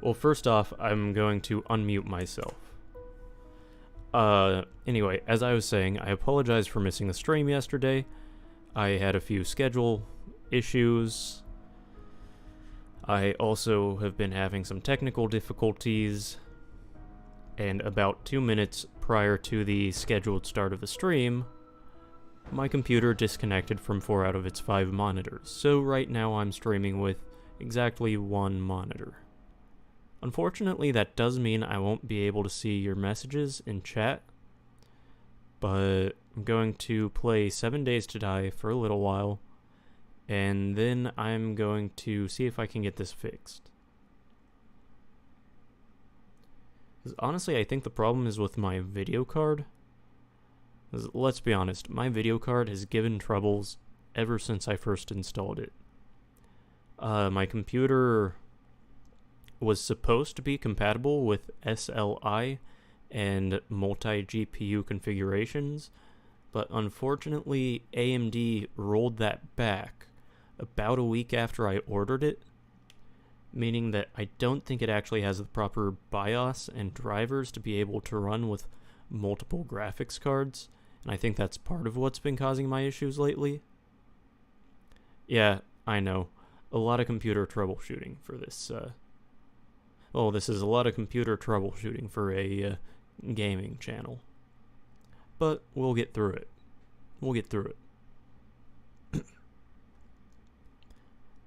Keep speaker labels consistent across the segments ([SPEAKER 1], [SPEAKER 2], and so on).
[SPEAKER 1] Well, first off, I'm going to unmute myself. Anyway, as I was saying, I apologize for missing the stream yesterday. I had a few schedule issues. I also have been having some technical difficulties. And about 2 minutes prior to the scheduled start of the stream, my computer disconnected from 4 out of its 5 monitors. So right now I'm streaming with exactly 1 monitor. Unfortunately, that does mean I won't be able to see your messages in chat, but I'm going to play 7 Days to Die for a little while, and then I'm going to see if I can get this fixed. 'Cause honestly, I think the problem is with my video card. 'Cause let's be honest, my video card has given troubles ever since I first installed it. My computer was supposed to be compatible with SLI and multi-GPU configurations, but unfortunately AMD rolled that back about a week after I ordered it, meaning that I don't think it actually has the proper BIOS and drivers to be able to run with multiple graphics cards, and I think that's part of what's been causing my issues lately. Yeah, I know. A lot of computer troubleshooting for this, well, this is a lot of computer troubleshooting for a gaming channel. But we'll get through it. We'll get through it.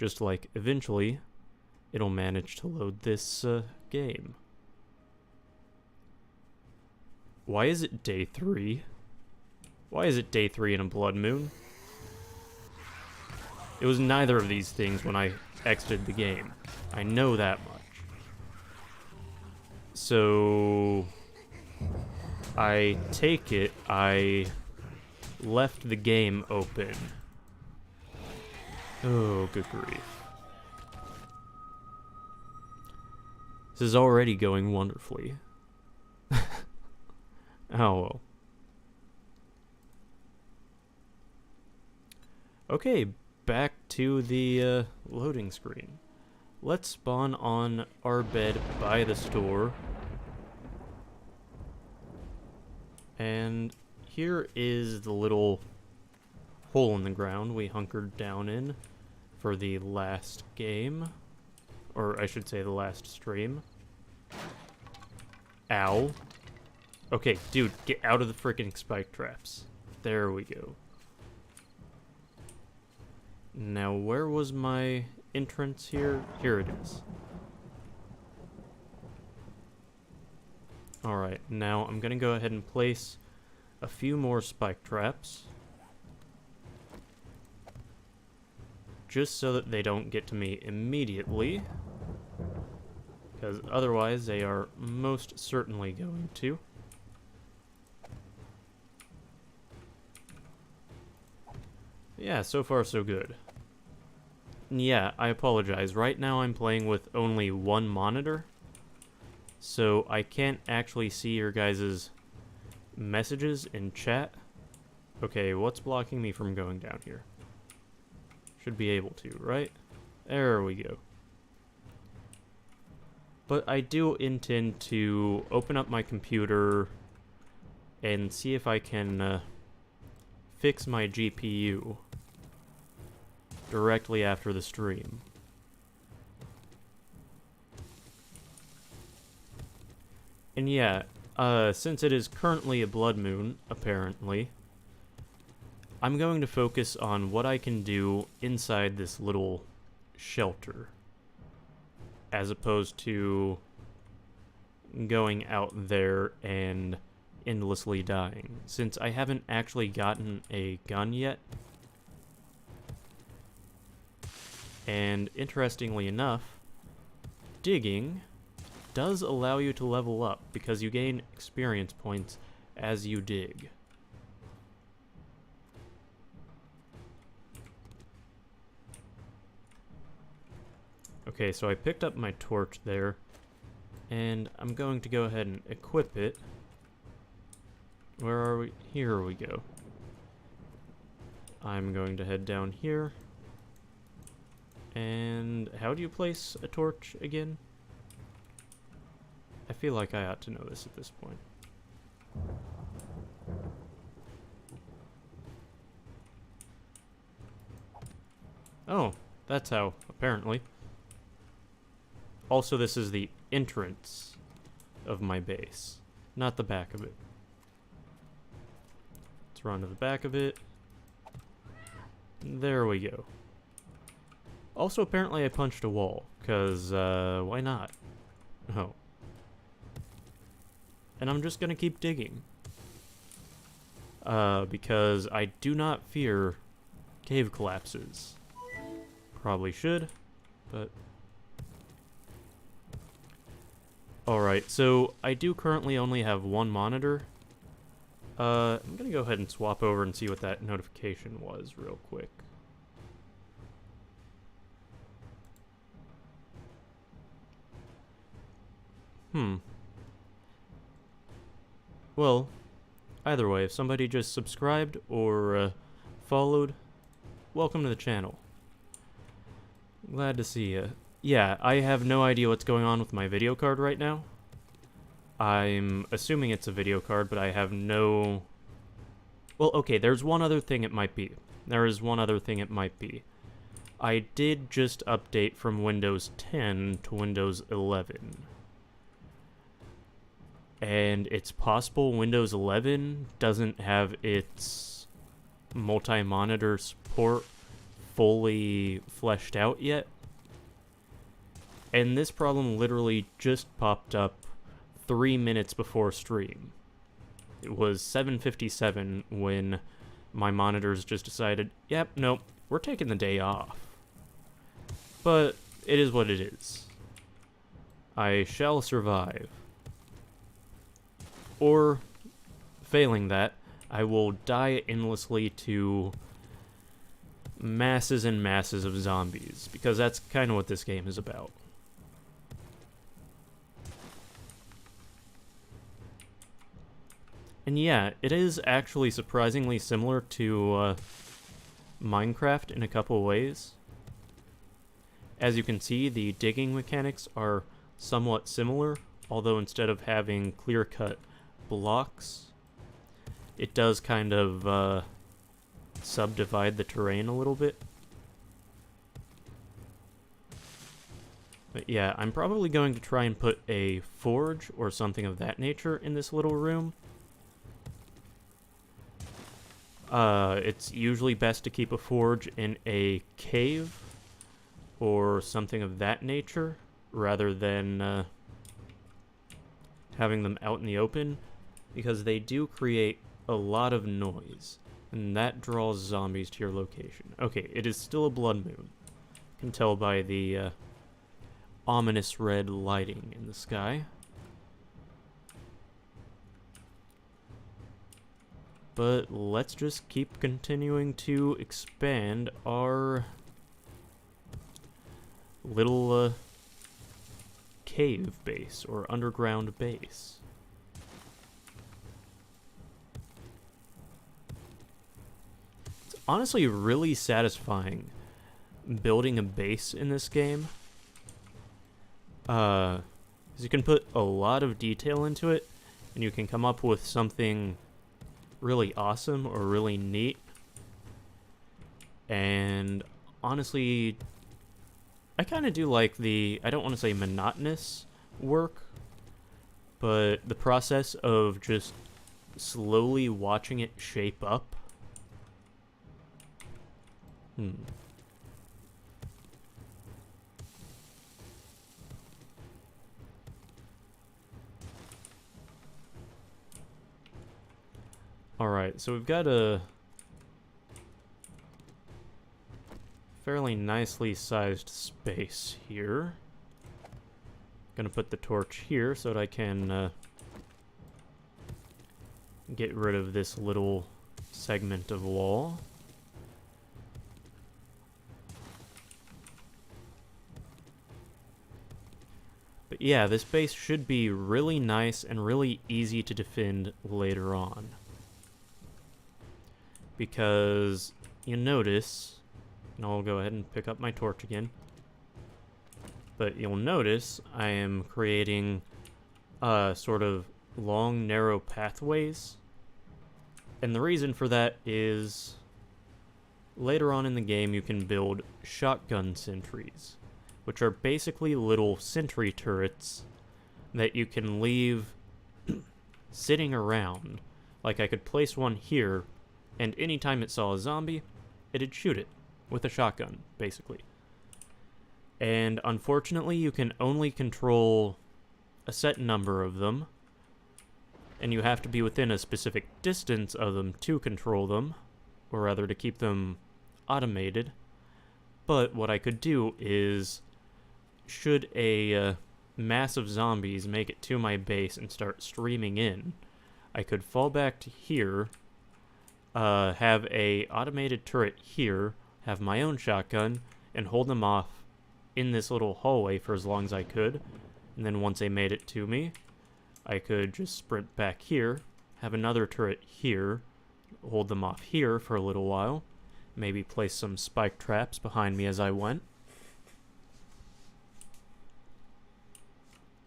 [SPEAKER 1] Just like eventually it'll manage to load this game. Why is it day 3? Why is it day 3 in a blood moon? It was neither of these things when I exited the game. I know that much. So I take it I left the game open. Oh, good grief. This is already going wonderfully. Oh well. Okay, back to the loading screen. Let's spawn on our bed by the store. And here is the little hole in the ground we hunkered down in for the last game. Or I should say the last stream. Ow. Okay, dude, get out of the freaking spike traps. There we go. Now, where was my entrance here? Here it is. Alright, now I'm gonna go ahead and place a few more spike traps. Just so that they don't get to me immediately. Because otherwise they are most certainly going to. Yeah, so far so good. Yeah, I apologize. Right now I'm playing with only 1 monitor, so I can't actually see your guys' messages in chat. Okay, what's blocking me from going down here? Should be able to, right? There we go. But I do intend to open up my computer and see if I can fix my GPU directly after the stream. And yeah, since it is currently a blood moon, apparently, I'm going to focus on what I can do inside this little shelter, as opposed to going out there and endlessly dying, since I haven't actually gotten a gun yet. And interestingly enough, digging does allow you to level up because you gain experience points as you dig. Okay, so I picked up my torch there, and I'm going to go ahead and equip it. Where are we? Here we go. I'm going to head down here. And how do you place a torch again? feel like I ought to know this at this point. Oh, that's how, apparently. Also, this is the entrance of my base, not the back of it. Let's run to the back of it. There we go. Also, apparently I punched a wall, because, why not? Oh. And I'm just gonna keep digging. Because I do not fear cave collapses. Probably should, but... Alright, so I do currently only have one monitor. I'm gonna go ahead and swap over and see what that notification was real quick. Well, either way, if somebody just subscribed or followed, welcome to the channel. Glad to see ya. Yeah, I have no idea what's going on with my video card right now. I'm assuming it's a video card, but I have no... Well, okay, there's one other thing it might be. There is one other thing it might be. I did just update from Windows 10 to Windows 11. And it's possible Windows 11 doesn't have its multi-monitor support fully fleshed out yet. And this problem literally just popped up 3 minutes before stream. It was 7:57 when my monitors just decided, yep, nope, we're taking the day off. But it is what it is. I shall survive. Or, failing that, I will die endlessly to masses and masses of zombies, because that's kind of what this game is about. And yeah, it is actually surprisingly similar to Minecraft in a couple ways. As you can see, the digging mechanics are somewhat similar, although instead of having clear-cut blocks, it does kind of subdivide the terrain a little bit. But yeah, I'm probably going to try and put a forge or something of that nature in this little room. It's usually best to keep a forge in a cave or something of that nature rather than having them out in the open, because they do create a lot of noise, and that draws zombies to your location. Okay, it is still a blood moon. You can tell by the ominous red lighting in the sky. But let's just keep continuing to expand our little cave base or underground base. It's honestly really satisfying building a base in this game. 'Cause you can put a lot of detail into it, and you can come up with something really awesome or really neat. And honestly, I kind of do like the, I don't want to say monotonous work, but the process of just slowly watching it shape up. Alright, so we've got a fairly nicely sized space here. Gonna put the torch here so that I can get rid of this little segment of wall. But yeah, this base should be really nice and really easy to defend later on. Because you notice, and I'll go ahead and pick up my torch again, but you'll notice I am creating sort of long, narrow pathways. And the reason for that is later on in the game you can build shotgun sentries, which are basically little sentry turrets that you can leave sitting around. Like I could place one here, and anytime it saw a zombie, it'd shoot it with a shotgun, basically. And unfortunately, you can only control a set number of them, and you have to be within a specific distance of them to control them, or rather to keep them automated. But what I could do is, should a mass of zombies make it to my base and start streaming in, I could fall back to here, have a automated turret here, have my own shotgun, and hold them off in this little hallway for as long as I could. And then once they made it to me, I could just sprint back here, have another turret here, hold them off here for a little while, maybe place some spike traps behind me as I went.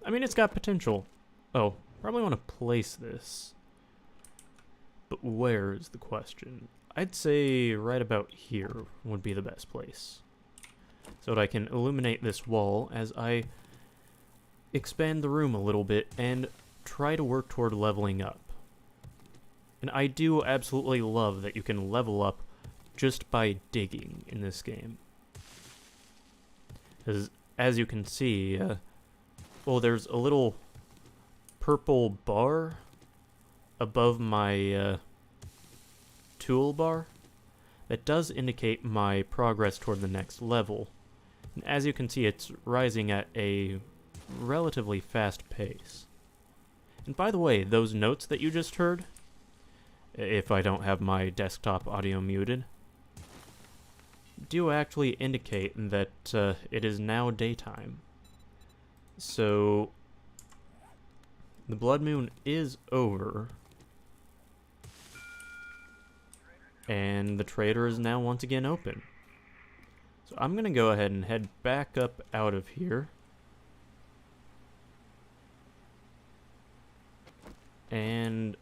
[SPEAKER 1] I mean, it's got potential. Oh, probably want to place this. But where is the question? I'd say right about here would be the best place, so that I can illuminate this wall as I expand the room a little bit and try to work toward leveling up. And I do absolutely love that you can level up just by digging in this game. As you can see, well, there's a little purple bar above my toolbar that does indicate my progress toward the next level. And as you can see, it's rising at a relatively fast pace. And by the way, those notes that you just heard, if I don't have my desktop audio muted, do actually indicate that it is now daytime. So the blood moon is over, and the trader is now once again open. So I'm gonna go ahead and head back up out of here. And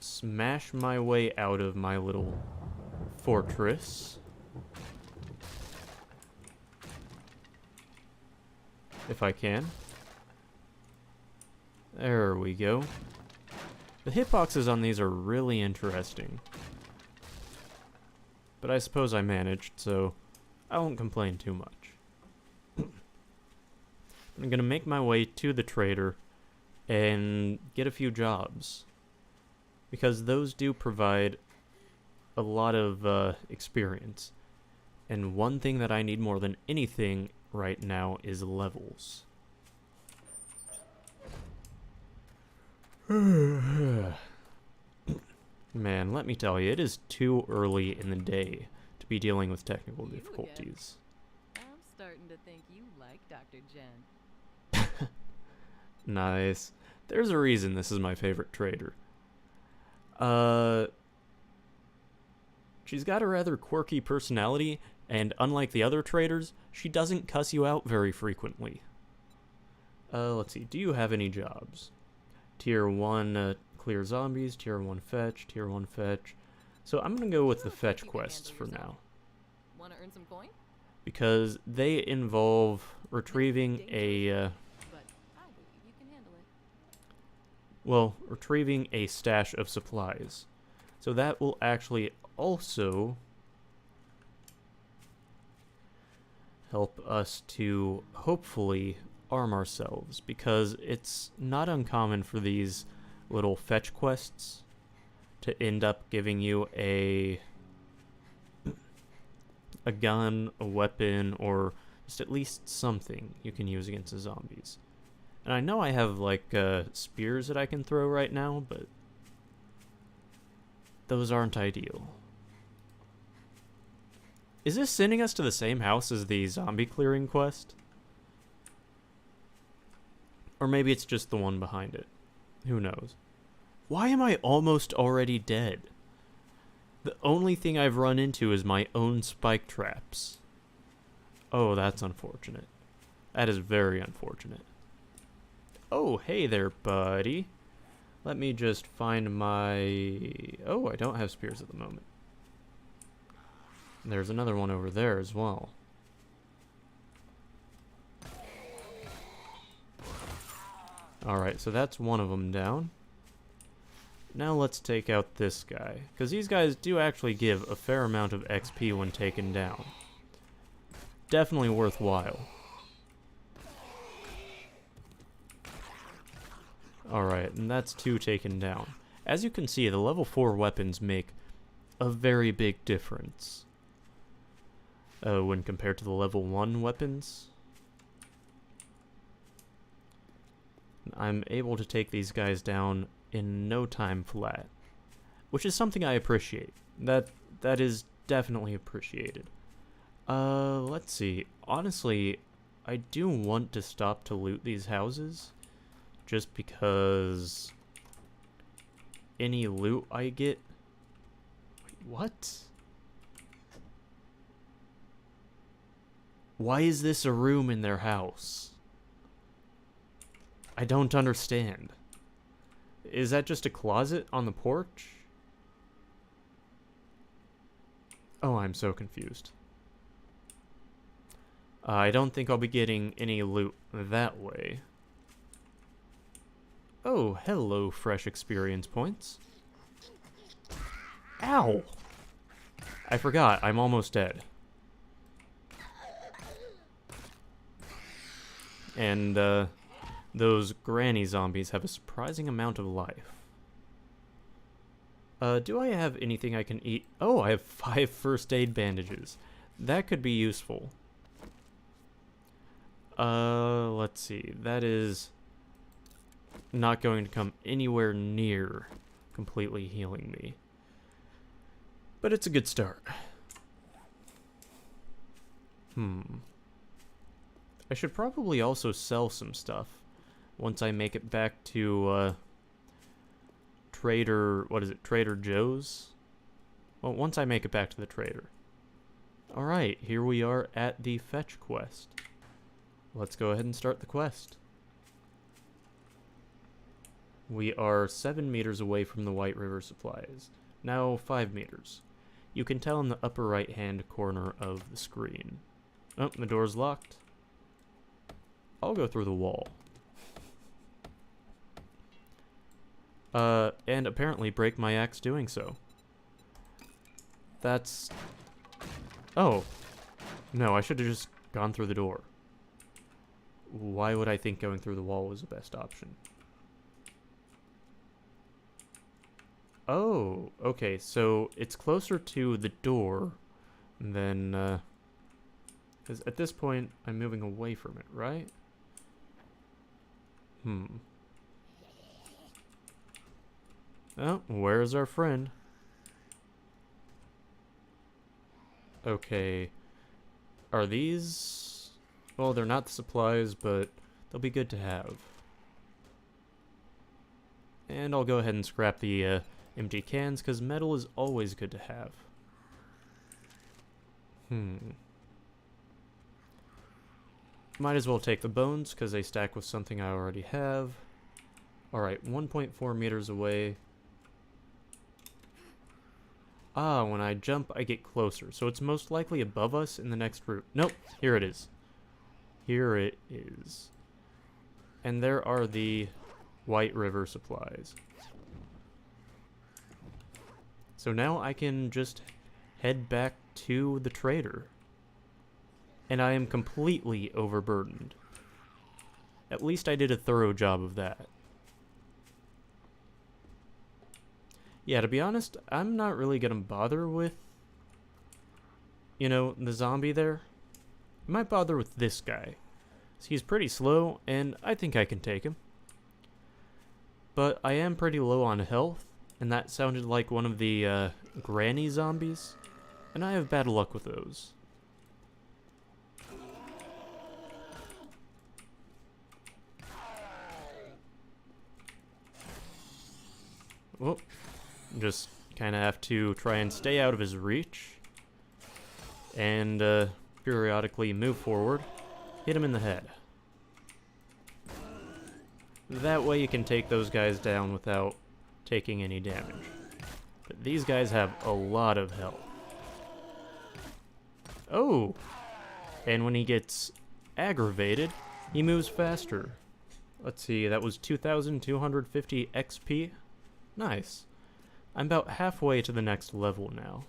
[SPEAKER 1] smash my way out of my little fortress. If I can. There we go. The hitboxes on these are really interesting. But I suppose I managed, so I won't complain too much. I'm gonna make my way to the trader and get a few jobs, because those do provide a lot of experience. And one thing that I need more than anything right now is levels. Man, let me tell you, it is too early in the day to be dealing with technical difficulties.
[SPEAKER 2] I'm starting to think you like Dr. Jen.
[SPEAKER 1] Nice. There's a reason this is my favorite trader. She's got a rather quirky personality, and unlike the other traders, she doesn't cuss you out very frequently. Let's see, do you have any jobs? Tier 1 clear zombies, Tier 1 fetch, Tier 1 fetch. So I'm gonna go with the fetch quests for now.
[SPEAKER 2] Wanna earn some coin?
[SPEAKER 1] Because they involve retrieving a retrieving a stash of supplies. So that will actually also help us to hopefully arm ourselves, because it's not uncommon for these little fetch quests to end up giving you a gun, a weapon, or just at least something you can use against the zombies. And I know I have, like, spears that I can throw right now, but those aren't ideal. Is this sending us to the same house as the zombie clearing quest? Or maybe it's just the one behind it. Who knows? Why am I almost already dead? The only thing I've run into is my own spike traps. Oh, that's unfortunate. That is very unfortunate. Oh, hey there, buddy. Let me just find my... Oh, I don't have spears at the moment. There's another one over there as well. Alright, so that's one of them down. Now let's take out this guy, because these guys do actually give a fair amount of XP when taken down. Definitely worthwhile. Alright, and that's 2 taken down. As you can see, the level 4 weapons make a very big difference when compared to the level 1 weapons. I'm able to take these guys down in no time flat, which is something I appreciate. That is definitely appreciated. Let's see. Honestly, I do want to stop to loot these houses, just because any loot I get... Wait, what? Why is this a room in their house? I don't understand. Is that just a closet on the porch? Oh, I'm so confused. I don't think I'll be getting any loot that way. Oh, hello, fresh experience points. Ow! I forgot, I'm almost dead. And, those granny zombies have a surprising amount of life. Do I have anything I can eat? Oh, I have 5 first aid bandages. That could be useful. Let's see. That is not going to come anywhere near completely healing me. But it's a good start. I should probably also sell some stuff once I make it back to, Trader Joe's? Well, once I make it back to the trader. Alright, here we are at the fetch quest. Let's go ahead and start the quest. We are 7 meters away from the White River supplies. Now 5 meters. You can tell in the upper right hand corner of the screen. Oh, the door's locked. I'll go through the wall. And apparently break my axe doing so. That's... Oh. No, I should have just gone through the door. Why would I think going through the wall was the best option? Oh, okay, so it's closer to the door than, 'cause at this point, I'm moving away from it, right? Oh, where's our friend? Okay. Are these... Well, they're not the supplies, but they'll be good to have. And I'll go ahead and scrap the empty cans, because metal is always good to have. Might as well take the bones, because they stack with something I already have. Alright, 1.4 meters away. Ah, when I jump, I get closer. So it's most likely above us in the next route. Nope, here it is. Here it is. And there are the White River supplies. So now I can just head back to the trader. And I am completely overburdened. At least I did a thorough job of that. Yeah, to be honest, I'm not really gonna bother with, you know, the zombie there. I might bother with this guy. He's pretty slow, and I think I can take him. But I am pretty low on health, and that sounded like one of the granny zombies, and I have bad luck with those. Whoop. Just kind of have to try and stay out of his reach. And periodically move forward. Hit him in the head. That way you can take those guys down without taking any damage. But these guys have a lot of health. Oh! And when he gets aggravated, he moves faster. Let's see, that was 2,250 XP. Nice. I'm about halfway to the next level now.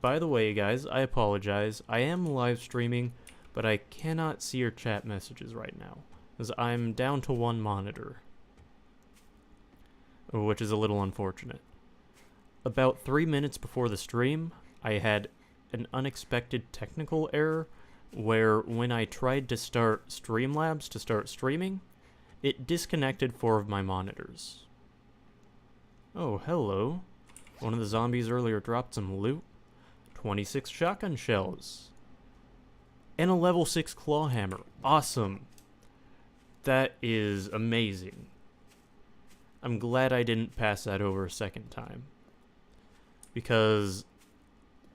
[SPEAKER 1] By the way, guys, I apologize. I am live streaming, but I cannot see your chat messages right now, as I'm down to one monitor, which is a little unfortunate. About 3 minutes before the stream, I had an unexpected technical error where when I tried to start Streamlabs to start streaming, it disconnected 4 of my monitors. Oh, hello. One of the zombies earlier dropped some loot. 26 shotgun shells. And a level 6 claw hammer. Awesome. That is amazing. I'm glad I didn't pass that over a second time. Because,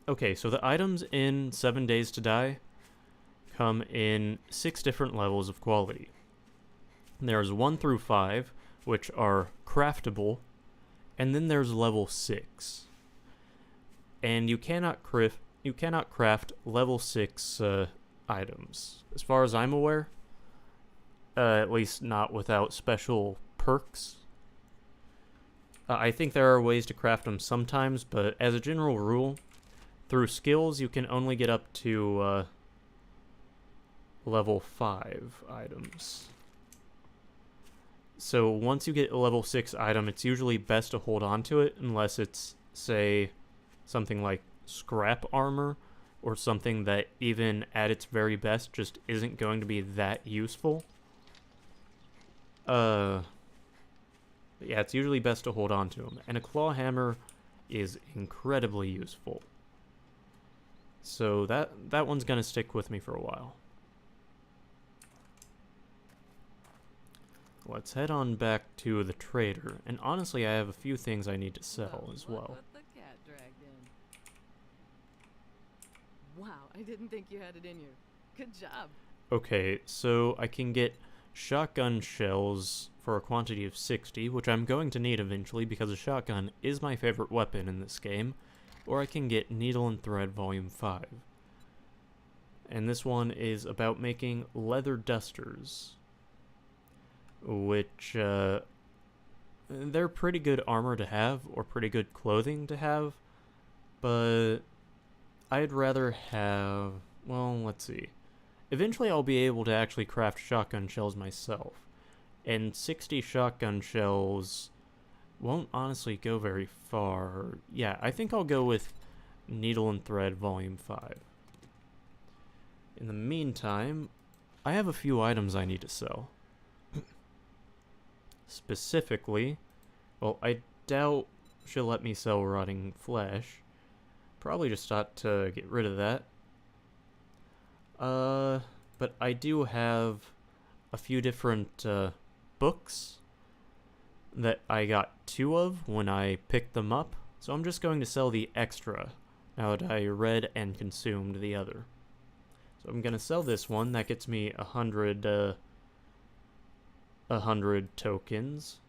[SPEAKER 1] okay, so the items in 7 Days to Die come in 6 different levels of quality. There's 1 through 5, which are craftable, and then there's level 6. And you cannot craft level 6 items. As far as I'm aware, at least not without special perks. I think there are ways to craft them sometimes, but as a general rule, through skills you can only get up to level 5 items. So once you get a level 6 item, it's usually best to hold on to it unless it's, say, something like scrap armor or something that even at its very best just isn't going to be that useful. Yeah, it's usually best to hold on to them. And a claw hammer is incredibly useful. So that one's gonna stick with me for a while. Let's head on back to the trader. And honestly, I have a few things I need to sell as well.
[SPEAKER 2] The cat dragged in. Wow, I didn't think you had it in you. Good job.
[SPEAKER 1] Okay, so I can get shotgun shells for a quantity of 60, which I'm going to need eventually because a shotgun is my favorite weapon in this game, or I can get Needle and Thread Volume 5. And this one is about making leather dusters, which, they're pretty good armor to have, or pretty good clothing to have, but I'd rather have, well, let's see. Eventually I'll be able to actually craft shotgun shells myself, and 60 shotgun shells won't honestly go very far. Yeah, I think I'll go with Needle and Thread Volume 5. In the meantime, I have a few items I need to sell. Specifically, well, I doubt she'll let me sell rotting flesh. Probably just ought to get rid of that. But I do have a few different books that I got 2 of when I picked them up, so I'm just going to sell the extra now that I read and consumed the other. So I'm gonna sell this one. That gets me 100 tokens.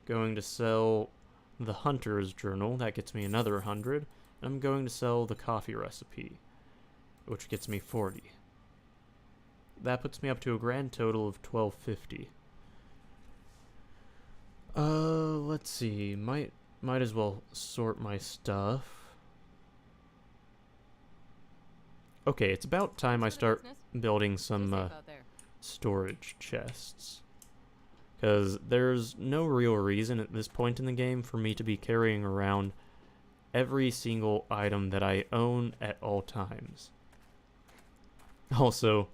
[SPEAKER 1] Going to sell the Hunter's Journal. That gets me another 100. I'm going to sell the coffee recipe, which gets me 40. That puts me up to a grand total of 1250. Let's see. Might as well sort my stuff. Okay, it's about time I start building some storage chests. Because there's no real reason at this point in the game for me to be carrying around every single item that I own at all times. Also,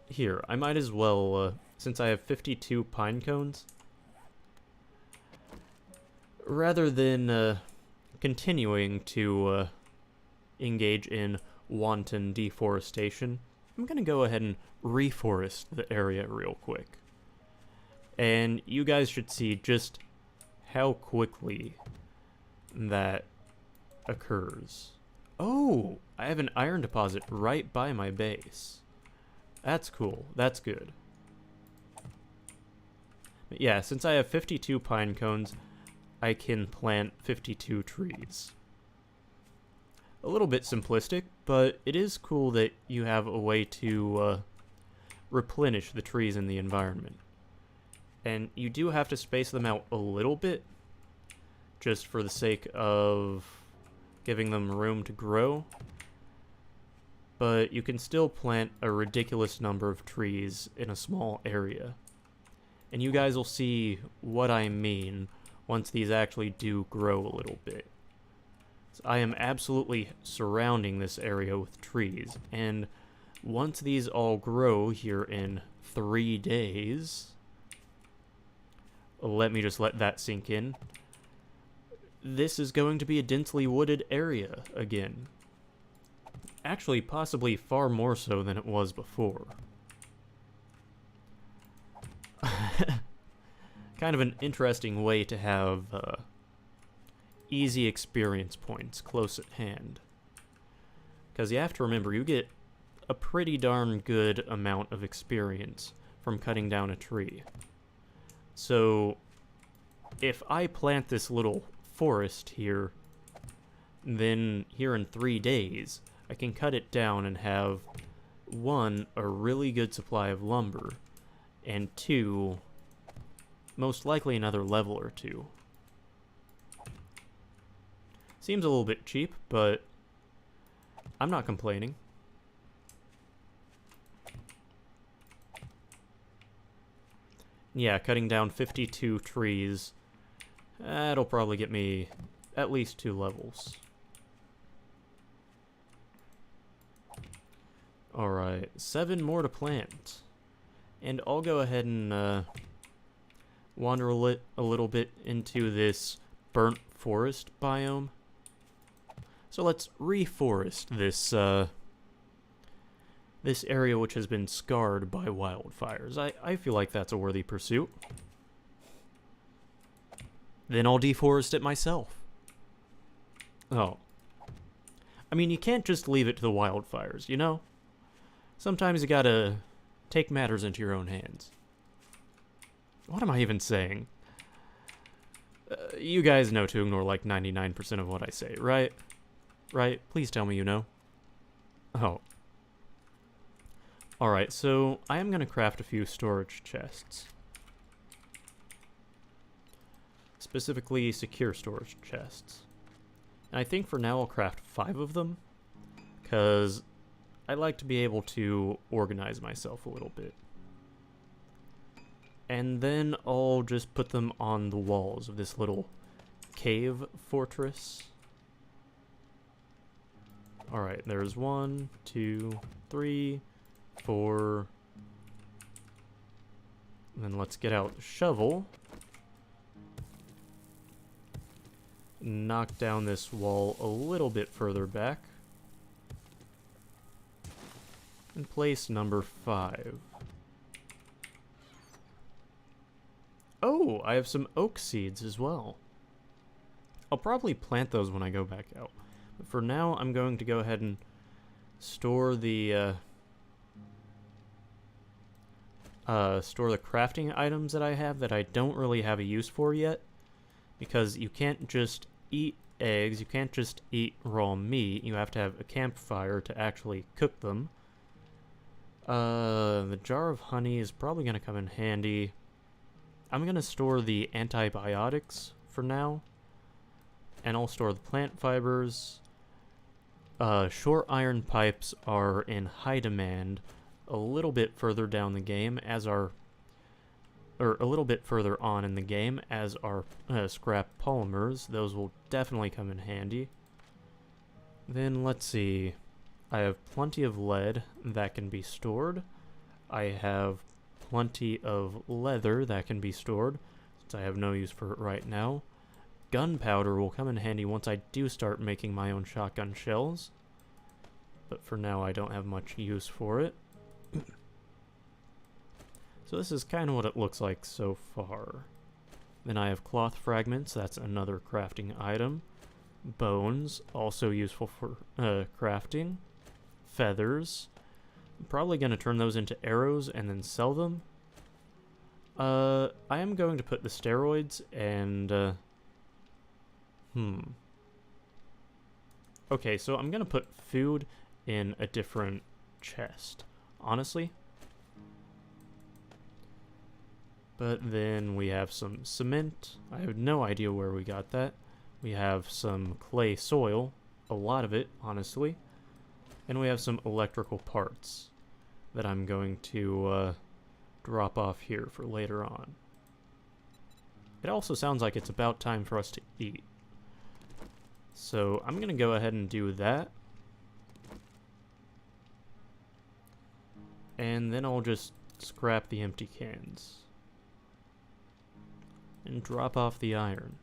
[SPEAKER 1] here, I might as well, since I have 52 pine cones, rather than continuing to engage in wanton deforestation, I'm going to go ahead and reforest the area real quick. And you guys should see just how quickly that occurs. Oh, I have an iron deposit right by my base. That's cool. That's good. But yeah, since I have 52 pine cones, I can plant 52 trees. A little bit simplistic, but it is cool that you have a way to replenish the trees in the environment. And you do have to space them out a little bit, just for the sake of giving them room to grow. But you can still plant a ridiculous number of trees in a small area. And you guys will see what I mean once these actually do grow a little bit. So I am absolutely surrounding this area with trees, and once these all grow here in 3 days, let me just let that sink in, this is going to be a densely wooded area again. Actually, possibly far more so than it was before. Kind of an interesting way to have easy experience points close at hand. Because you have to remember, you get a pretty darn good amount of experience from cutting down a tree. So, if I plant this little forest here, then here in 3 days, I can cut it down and have, 1, a really good supply of lumber, and 2, most likely another level or 2. Seems a little bit cheap, but I'm not complaining. Yeah, cutting down 52 trees, that'll probably get me at least 2 levels. Alright, 7 more to plant. And I'll go ahead and wander a little bit into this burnt forest biome. So let's reforest this area which has been scarred by wildfires. I feel like that's a worthy pursuit. Then I'll deforest it myself. Oh. I mean, you can't just leave it to the wildfires, you know? Sometimes you gotta take matters into your own hands. What am I even saying? You guys know to ignore like 99% of what I say, right? Right? Please tell me you know. Oh. Alright, so I am going to craft a few storage chests. Specifically, secure storage chests. And I think for now I'll craft 5 of them, because I like to be able to organize myself a little bit. And then I'll just put them on the walls of this little cave fortress. Alright, there's 1, 2, 3, 4. And then let's get out the shovel. Knock down this wall a little bit further back. And place number 5. Oh, I have some oak seeds as well. I'll probably plant those when I go back out. But for now, I'm going to go ahead and store the crafting items that I have that I don't really have a use for yet. Because you can't just eat eggs, you can't just eat raw meat, you have to have a campfire to actually cook them. The jar of honey is probably going to come in handy. I'm going to store the antibiotics for now. And I'll store the plant fibers. Short iron pipes are in high demand a little bit further down the game or a little bit further on in the game as our scrap polymers. Those will definitely come in handy. Then let's see. I have plenty of lead that can be stored. I have plenty of leather that can be stored, since I have no use for it right now. Gunpowder will come in handy once I do start making my own shotgun shells. But for now I don't have much use for it. So this is kind of what it looks like so far. Then I have cloth fragments, that's another crafting item. Bones, also useful for crafting. Feathers. I'm probably going to turn those into arrows and then sell them. I am going to put the steroids and, Okay, so I'm going to put food in a different chest, honestly. But then we have some cement. I have no idea where we got that. We have some clay soil, a lot of it, honestly. And we have some electrical parts that I'm going to drop off here for later on. It also sounds like it's about time for us to eat. So I'm going to go ahead and do that. And then I'll just scrap the empty cans. And drop off the iron.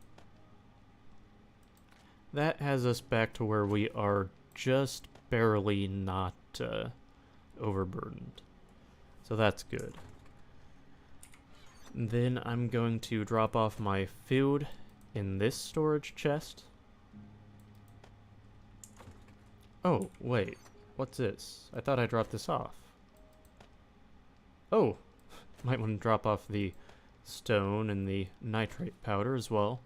[SPEAKER 1] That has us back to where we are just barely not overburdened. So that's good. Then I'm going to drop off my food in this storage chest. Oh, wait. What's this? I thought I dropped this off. Oh, might want to drop off the stone and the nitrate powder as well.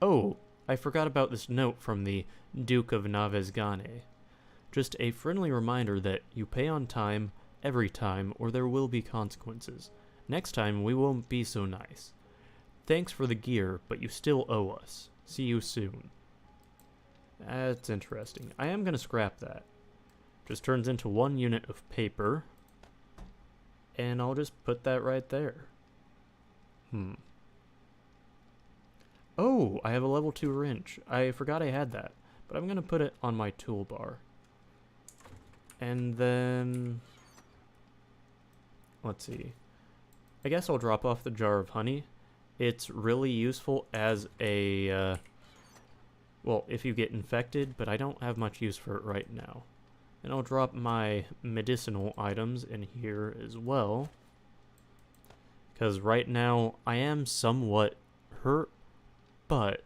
[SPEAKER 1] Oh, I forgot about this note from the Duke of Navesgane. Just a friendly reminder that you pay on time, every time, or there will be consequences. Next time, we won't be so nice. Thanks for the gear, but you still owe us. See you soon. That's interesting. I am going to scrap that. Just turns into 1 unit of paper. And I'll just put that right there. Oh, I have a level 2 wrench. I forgot I had that. But I'm going to put it on my toolbar. And then... let's see. I guess I'll drop off the jar of honey. It's really useful as a... well, if you get infected, but I don't have much use for it right now. And I'll drop my medicinal items in here as well. Because right now, I am somewhat hurt, but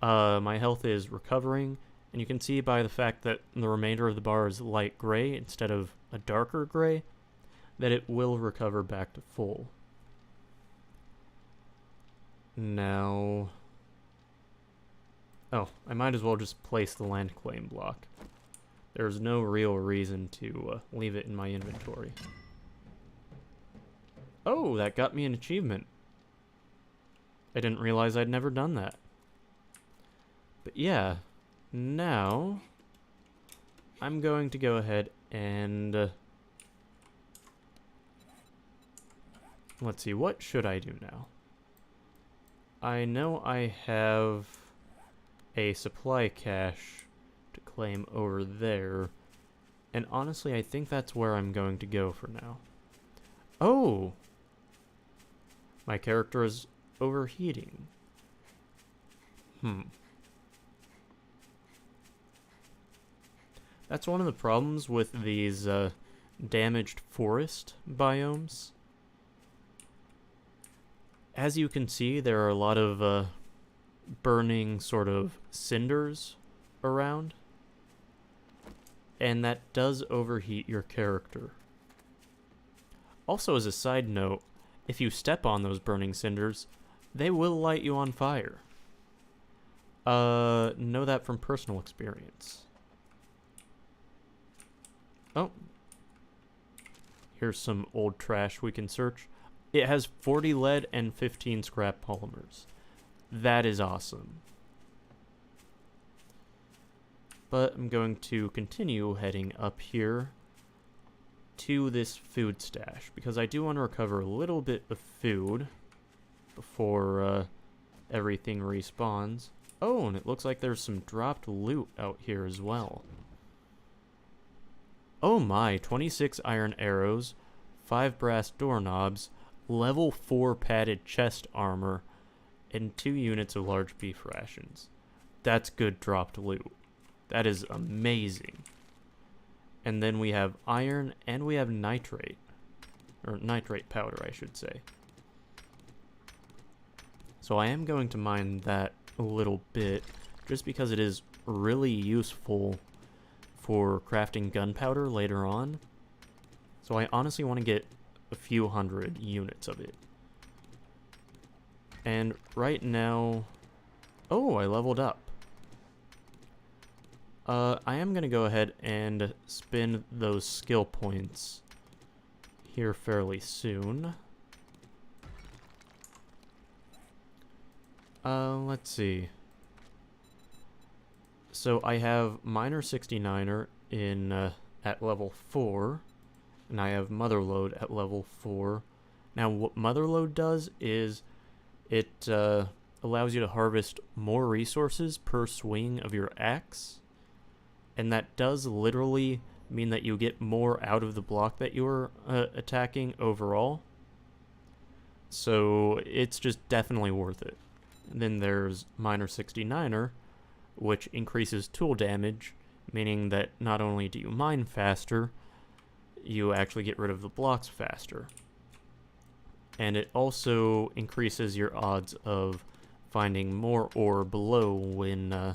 [SPEAKER 1] my health is recovering. And you can see by the fact that the remainder of the bar is light gray instead of a darker gray, that it will recover back to full. Now... oh, I might as well just place the land claim block. There's no real reason to leave it in my inventory. Oh, that got me an achievement. I didn't realize I'd never done that. But yeah, now I'm going to go ahead and... let's see, what should I do now? I know I have a supply cache to claim over there, and honestly I think that's where I'm going to go for now. Oh! My character is overheating. That's one of the problems with these damaged forest biomes. As you can see, there are a lot of burning sort of cinders around, and that does overheat your character. Also, as a side note, if you step on those burning cinders, they will light you on fire. Know that from personal experience. Oh. Here's some old trash we can search. It has 40 lead and 15 scrap polymers. That is awesome. But I'm going to continue heading up here to this food stash, because I do want to recover a little bit of food before everything respawns. Oh, and it looks like there's some dropped loot out here as well. Oh my, 26 iron arrows, 5 brass doorknobs, level 4 padded chest armor, and 2 units of large beef rations. That's good dropped loot. That is amazing. And then we have iron and we have nitrate. Or nitrate powder, I should say. So I am going to mine that a little bit, just because it is really useful for crafting gunpowder later on. So I honestly want to get a few hundred units of it. And right now... Oh, I leveled up. I am going to go ahead and spend those skill points here fairly soon. Let's see. So I have Miner 69er in at level 4, and I have Motherlode at level 4. Now what Motherlode does is it allows you to harvest more resources per swing of your axe, and that does literally mean that you get more out of the block that you're attacking overall. So it's just definitely worth it. And then there's Miner 69er, which increases tool damage, meaning that not only do you mine faster, you actually get rid of the blocks faster. And it also increases your odds of finding more ore below when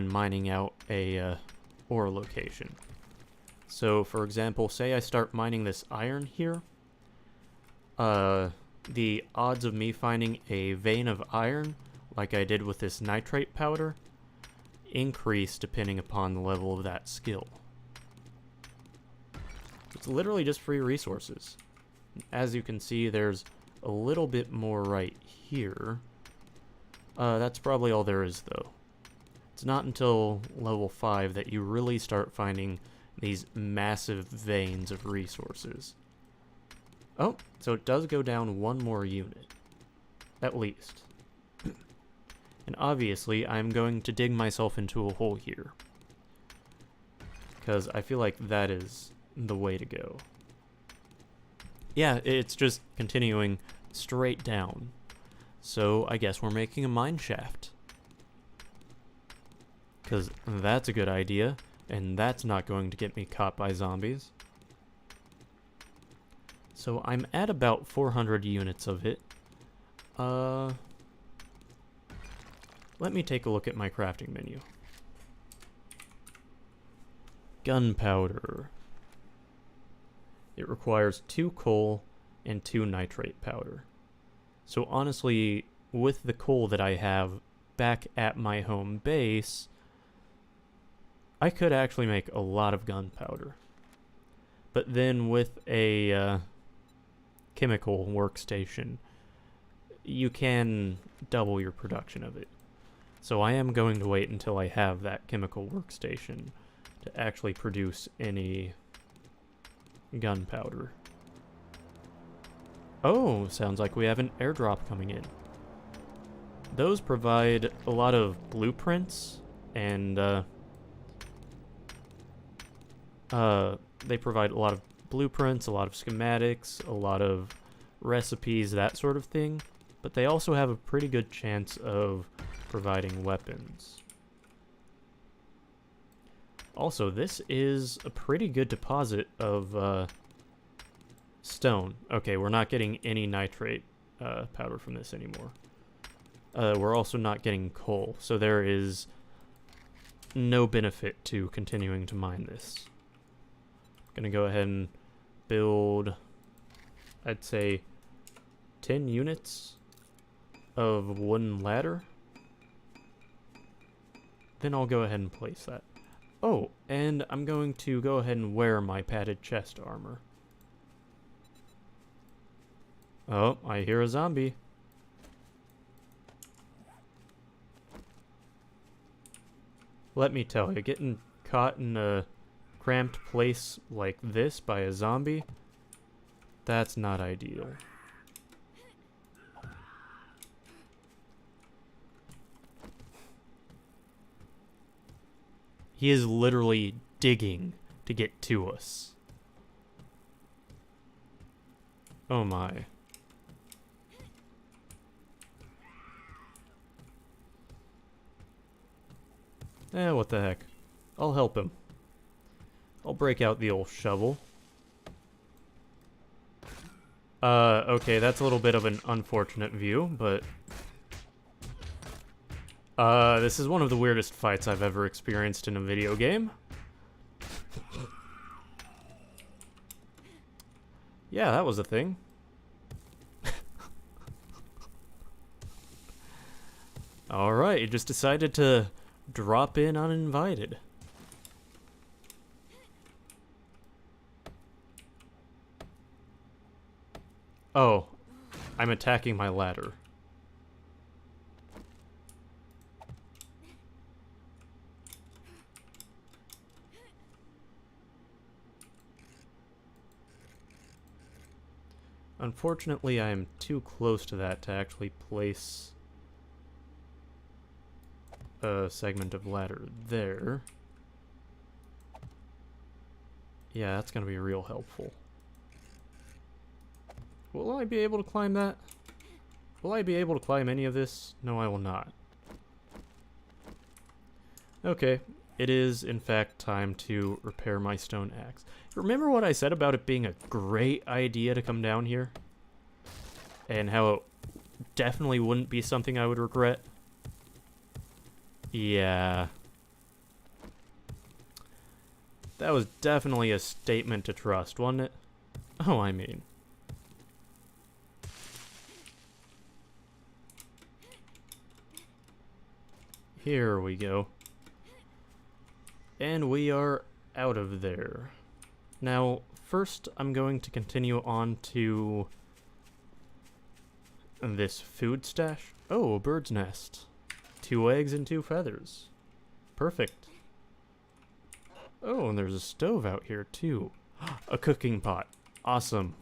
[SPEAKER 1] mining out a ore location. So, for example, say I start mining this iron here. The odds of me finding a vein of iron, like I did with this nitrate powder, increase depending upon the level of that skill. It's literally just free resources. As you can see, there's a little bit more right here. That's probably all there is, though. It's not until level 5 that you really start finding these massive veins of resources. Oh, so it does go down one more unit. At least. And obviously, I'm going to dig myself into a hole here, because I feel like that is the way to go. Yeah, it's just continuing straight down. So I guess we're making a mine shaft, because that's a good idea, and that's not going to get me caught by zombies. So I'm at about 400 units of it. Let me take a look at my crafting menu. Gunpowder. It requires 2 coal and 2 nitrate powder. So honestly, with the coal that I have back at my home base, I could actually make a lot of gunpowder. But then with a chemical workstation, you can double your production of it. So I am going to wait until I have that chemical workstation to actually produce any gunpowder. Oh, sounds like we have an airdrop coming in. Those provide a lot of blueprints, and they provide a lot of blueprints, a lot of schematics, a lot of recipes, that sort of thing. But they also have a pretty good chance of providing weapons. Also, this is a pretty good deposit of stone. Okay, we're not getting any nitrate powder from this anymore. We're also not getting coal, so there is no benefit to continuing to mine this. I'm gonna go ahead and build, I'd say, 10 units of wooden ladder. Then I'll go ahead and place that. Oh, and I'm going to go ahead and wear my padded chest armor. Oh, I hear a zombie. Let me tell you, getting caught in a cramped place like this by a zombie, that's not ideal. He is literally digging to get to us. Oh my. What the heck. I'll help him. I'll break out the old shovel. Okay, that's a little bit of an unfortunate view, but... this is one of the weirdest fights I've ever experienced in a video game. Yeah, that was a thing. Alright, you just decided to drop in uninvited. Oh, I'm attacking my ladder. Unfortunately, I am too close to that to actually place a segment of ladder there. Yeah, that's gonna be real helpful. Will I be able to climb that? Will I be able to climb any of this? No, I will not. Okay, it is in fact time to repair my stone axe. Remember what I said about it being a great idea to come down here? And how it definitely wouldn't be something I would regret? Yeah. That was definitely a statement to trust, wasn't it? Oh, I mean. Here we go. And we are out of there. Now, first I'm going to continue on to this food stash. Oh, a bird's nest. 2 eggs and 2 feathers. Perfect. Oh, and there's a stove out here too. A cooking pot. Awesome.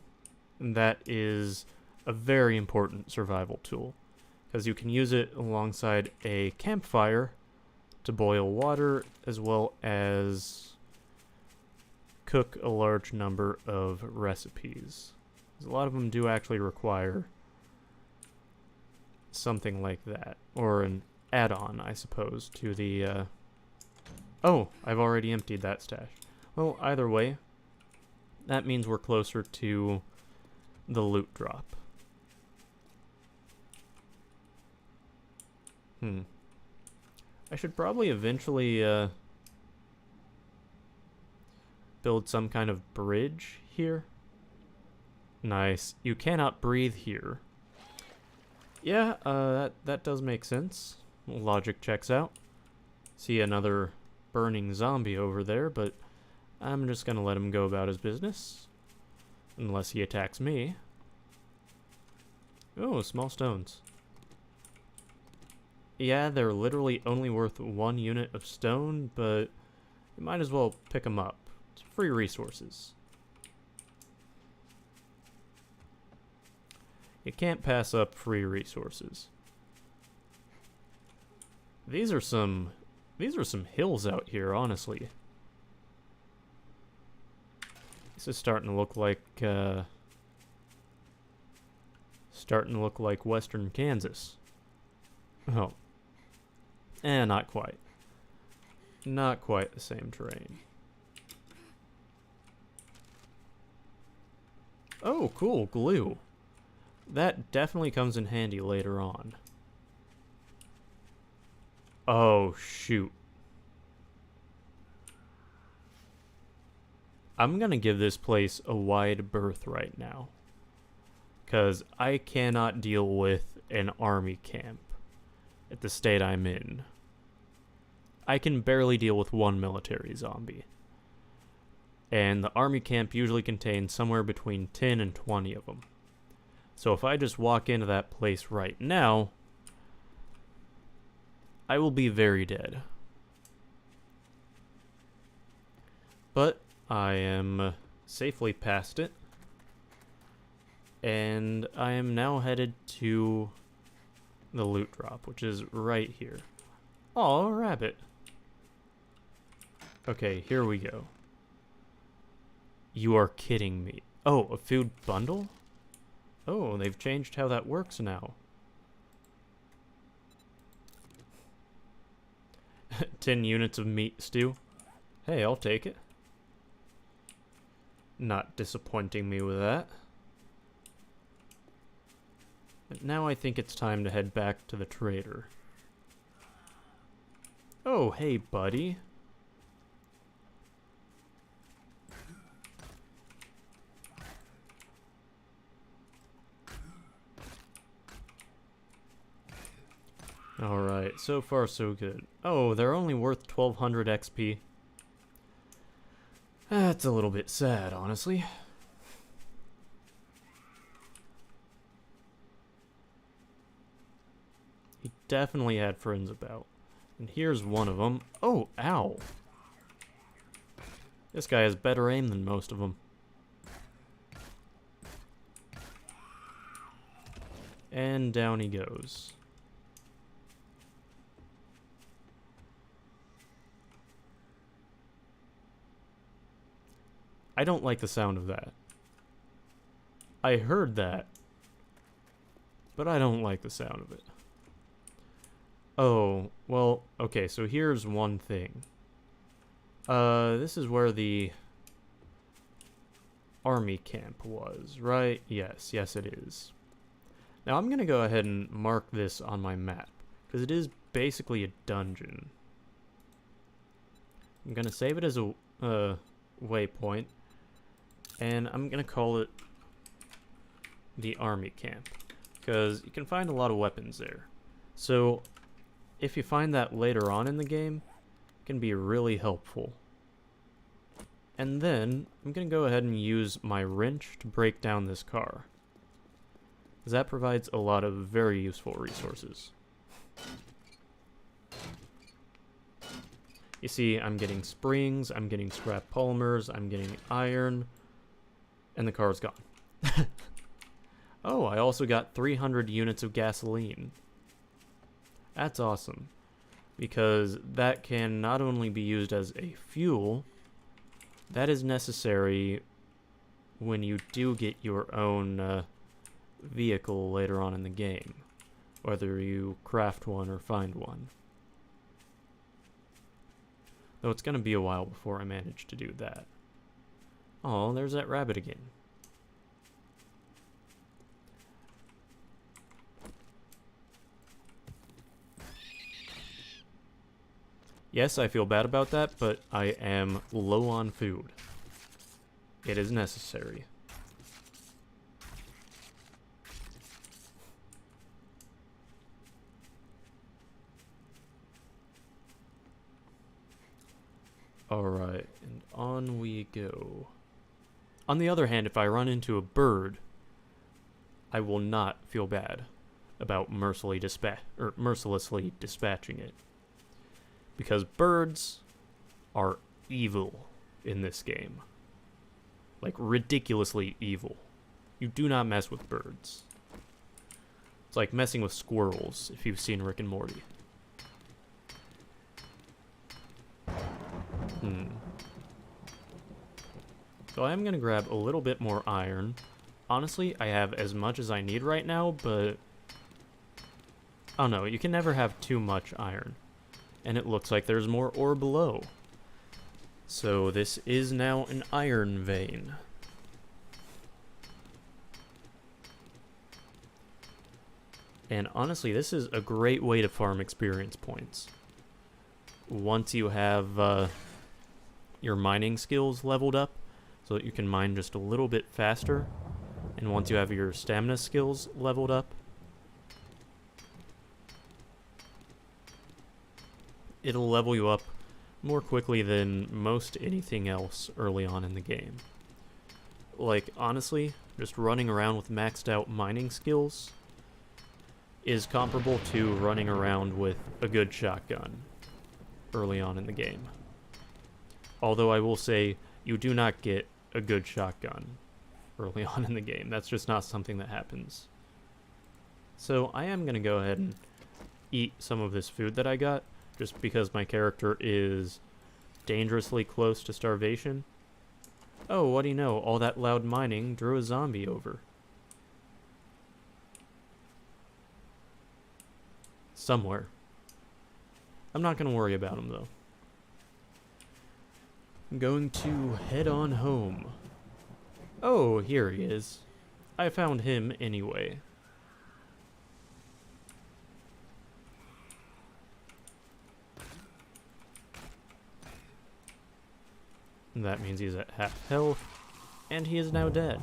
[SPEAKER 1] And that is a very important survival tool, because you can use it alongside a campfire to boil water, as well as cook a large number of recipes. A lot of them do actually require something like that, or an add-on, I suppose, to the, Oh, I've already emptied that stash. Well, either way, that means we're closer to the loot drop. I should probably eventually, build some kind of bridge here. Nice. You cannot breathe here. Yeah, that does make sense. Logic checks out. See another burning zombie over there, but I'm just gonna let him go about his business. Unless he attacks me. Oh, small stones. Yeah, they're literally only worth 1 unit of stone, but you might as well pick them up. It's free resources. You can't pass up free resources. These are some hills out here, honestly. This is starting to look like western Kansas. Oh. Not quite. Not quite the same terrain. Oh, cool, glue. That definitely comes in handy later on. Oh, shoot. I'm gonna give this place a wide berth right now, 'cause I cannot deal with an army camp at the state I'm in. I can barely deal with 1 military zombie. And the army camp usually contains somewhere between 10 and 20 of them. So if I just walk into that place right now, I will be very dead. But I am safely past it. And I am now headed to the loot drop, which is right here. Oh, a rabbit. Okay, here we go. You are kidding me. Oh, a food bundle? Oh, they've changed how that works now. 10 units of meat stew. Hey, I'll take it. Not disappointing me with that. Now I think it's time to head back to the trader. Oh, hey, buddy. Alright, so far so good. Oh, they're only worth 1200 XP. That's a little bit sad, honestly. He definitely had friends about. And here's one of them. Oh, ow. This guy has better aim than most of them. And down he goes. I don't like the sound of that. I heard that, but I don't like the sound of it. Oh, well, okay, so here's one thing. This is where the army camp was, right? Yes, yes it is. Now I'm gonna go ahead and mark this on my map, because it is basically a dungeon. I'm gonna save it as a waypoint, and I'm gonna call it the army camp, because you can find a lot of weapons there. So if you find that later on in the game, it can be really helpful. And then I'm gonna go ahead and use my wrench to break down this car, because that provides a lot of very useful resources. You see, I'm getting springs, I'm getting scrap polymers, I'm getting iron, and the car's gone. Oh, I also got 300 units of gasoline. That's awesome, because that can not only be used as a fuel, that is necessary when you do get your own vehicle later on in the game, whether you craft one or find one. Though it's going to be a while before I manage to do that. Oh, there's that rabbit again. Yes, I feel bad about that, but I am low on food. It is necessary. Alright, and on we go. On the other hand, if I run into a bird, I will not feel bad about mercilessly dispatching it. Because birds are evil in this game. Like, ridiculously evil. You do not mess with birds. It's like messing with squirrels, if you've seen Rick and Morty. So I am going to grab a little bit more iron. Honestly, I have as much as I need right now, but I don't know, you can never have too much iron. And it looks like there's more ore below. So this is now an iron vein. And honestly, this is a great way to farm experience points. Once you have your mining skills leveled up, so that you can mine just a little bit faster, and once you have your stamina skills leveled up, it'll level you up more quickly than most anything else early on in the game. Like, honestly, just running around with maxed out mining skills is comparable to running around with a good shotgun early on in the game. Although I will say, you do not get a good shotgun early on in the game. That's just not something that happens. So I am going to go ahead and eat some of this food that I got, just because my character is dangerously close to starvation. Oh, what do you know? All that loud mining drew a zombie over. Somewhere. I'm not going to worry about him, though. I'm going to head on home. Oh, here he is. I found him anyway. That means he's at half health, and he is now dead.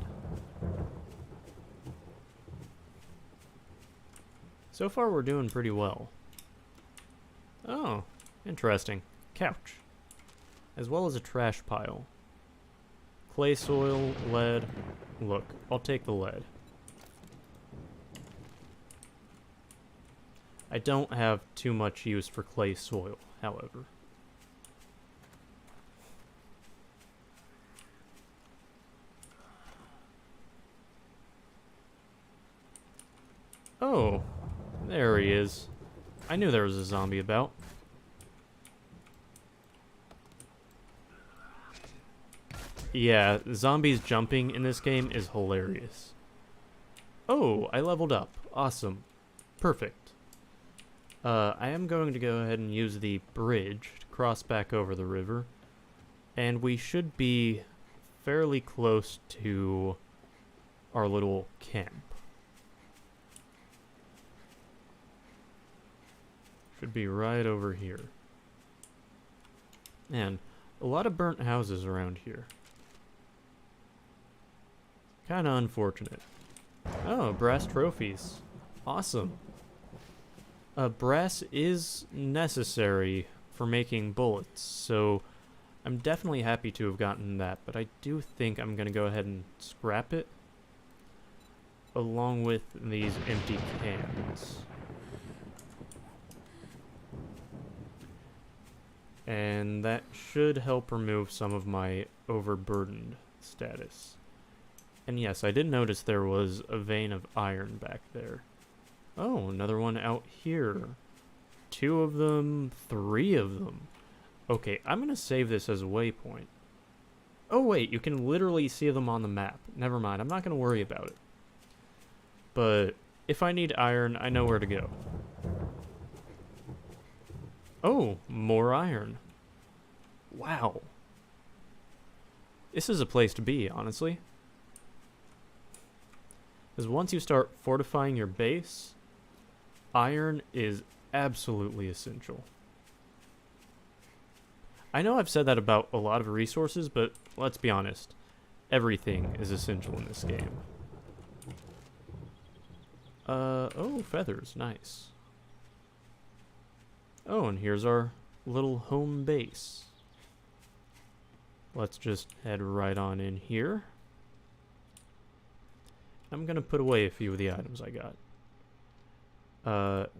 [SPEAKER 1] So far, we're doing pretty well. Oh, interesting. Couch. As well as a trash pile. Clay soil, lead. Look, I'll take the lead. I don't have too much use for clay soil, however. Oh, there he is. I knew there was a zombie about. Yeah, zombies jumping in this game is hilarious. Oh, I leveled up. Awesome. Perfect. I am going to go ahead and use the bridge to cross back over the river. And we should be fairly close to our little camp. Should be right over here. Man, a lot of burnt houses around here. Kinda unfortunate. Oh, brass trophies. Awesome. Brass is necessary for making bullets, so I'm definitely happy to have gotten that, but I do think I'm gonna go ahead and scrap it along with these empty cans. And that should help remove some of my overburdened status. And yes, I did notice there was a vein of iron back there. Oh, another one out here. 2 of them, 3 of them. Okay, I'm gonna save this as a waypoint. Oh wait, you can literally see them on the map. Never mind, I'm not gonna worry about it. But if I need iron, I know where to go. Oh, more iron. Wow. This is a place to be, honestly. Because once you start fortifying your base, iron is absolutely essential. I know I've said that about a lot of resources, but let's be honest. Everything is essential in this game. Oh, feathers. Nice. Oh, and here's our little home base. Let's just head right on in here. I'm gonna put away a few of the items I got.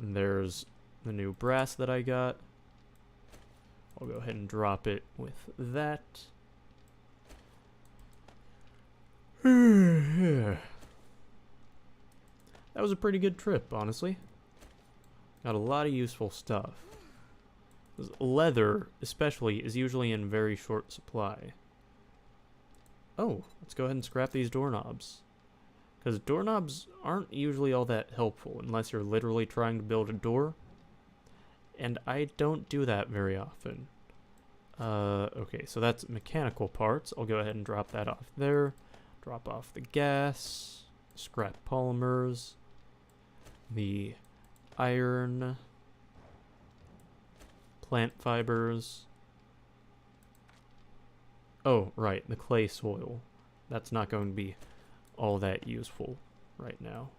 [SPEAKER 1] There's the new brass that I got. I'll go ahead and drop it with that. That was a pretty good trip, honestly. Got a lot of useful stuff. Leather, especially, is usually in very short supply. Oh, let's go ahead and scrap these doorknobs. Because doorknobs aren't usually all that helpful unless you're literally trying to build a door. And I don't do that very often. Okay, so that's mechanical parts. I'll go ahead and drop that off there. Drop off the gas. Scrap polymers. The iron. Plant fibers. Oh, right, the clay soil. That's not going to be all that useful right now.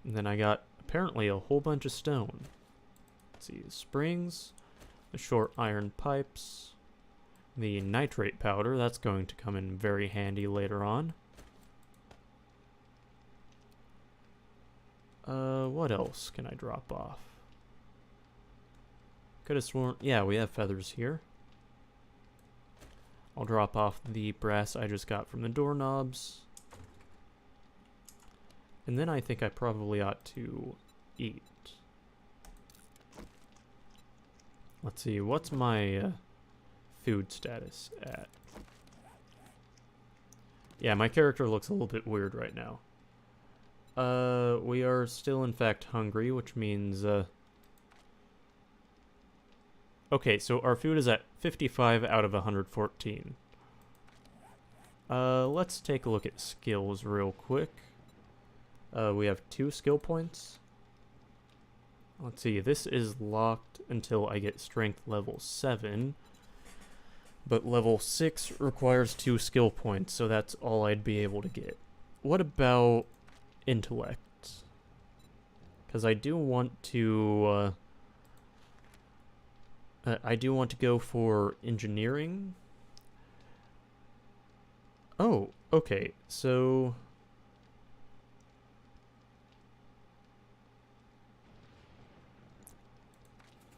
[SPEAKER 1] And then I got apparently a whole bunch of stone. Let's see, the springs, the short iron pipes, the nitrate powder, that's going to come in very handy later on. What else can I drop off? Could have sworn, yeah, we have feathers here. I'll drop off the brass I just got from the doorknobs. And then I think I probably ought to eat. Let's see, what's my food status at? Yeah, my character looks a little bit weird right now. We are still in fact hungry, which means, okay, so our food is at 55 out of 114. Let's take a look at skills real quick. We have 2 skill points. Let's see, this is locked until I get strength level 7. But level 6 requires 2 skill points, so that's all I'd be able to get. What about intellect? Because I do want to go for engineering. Oh, okay, so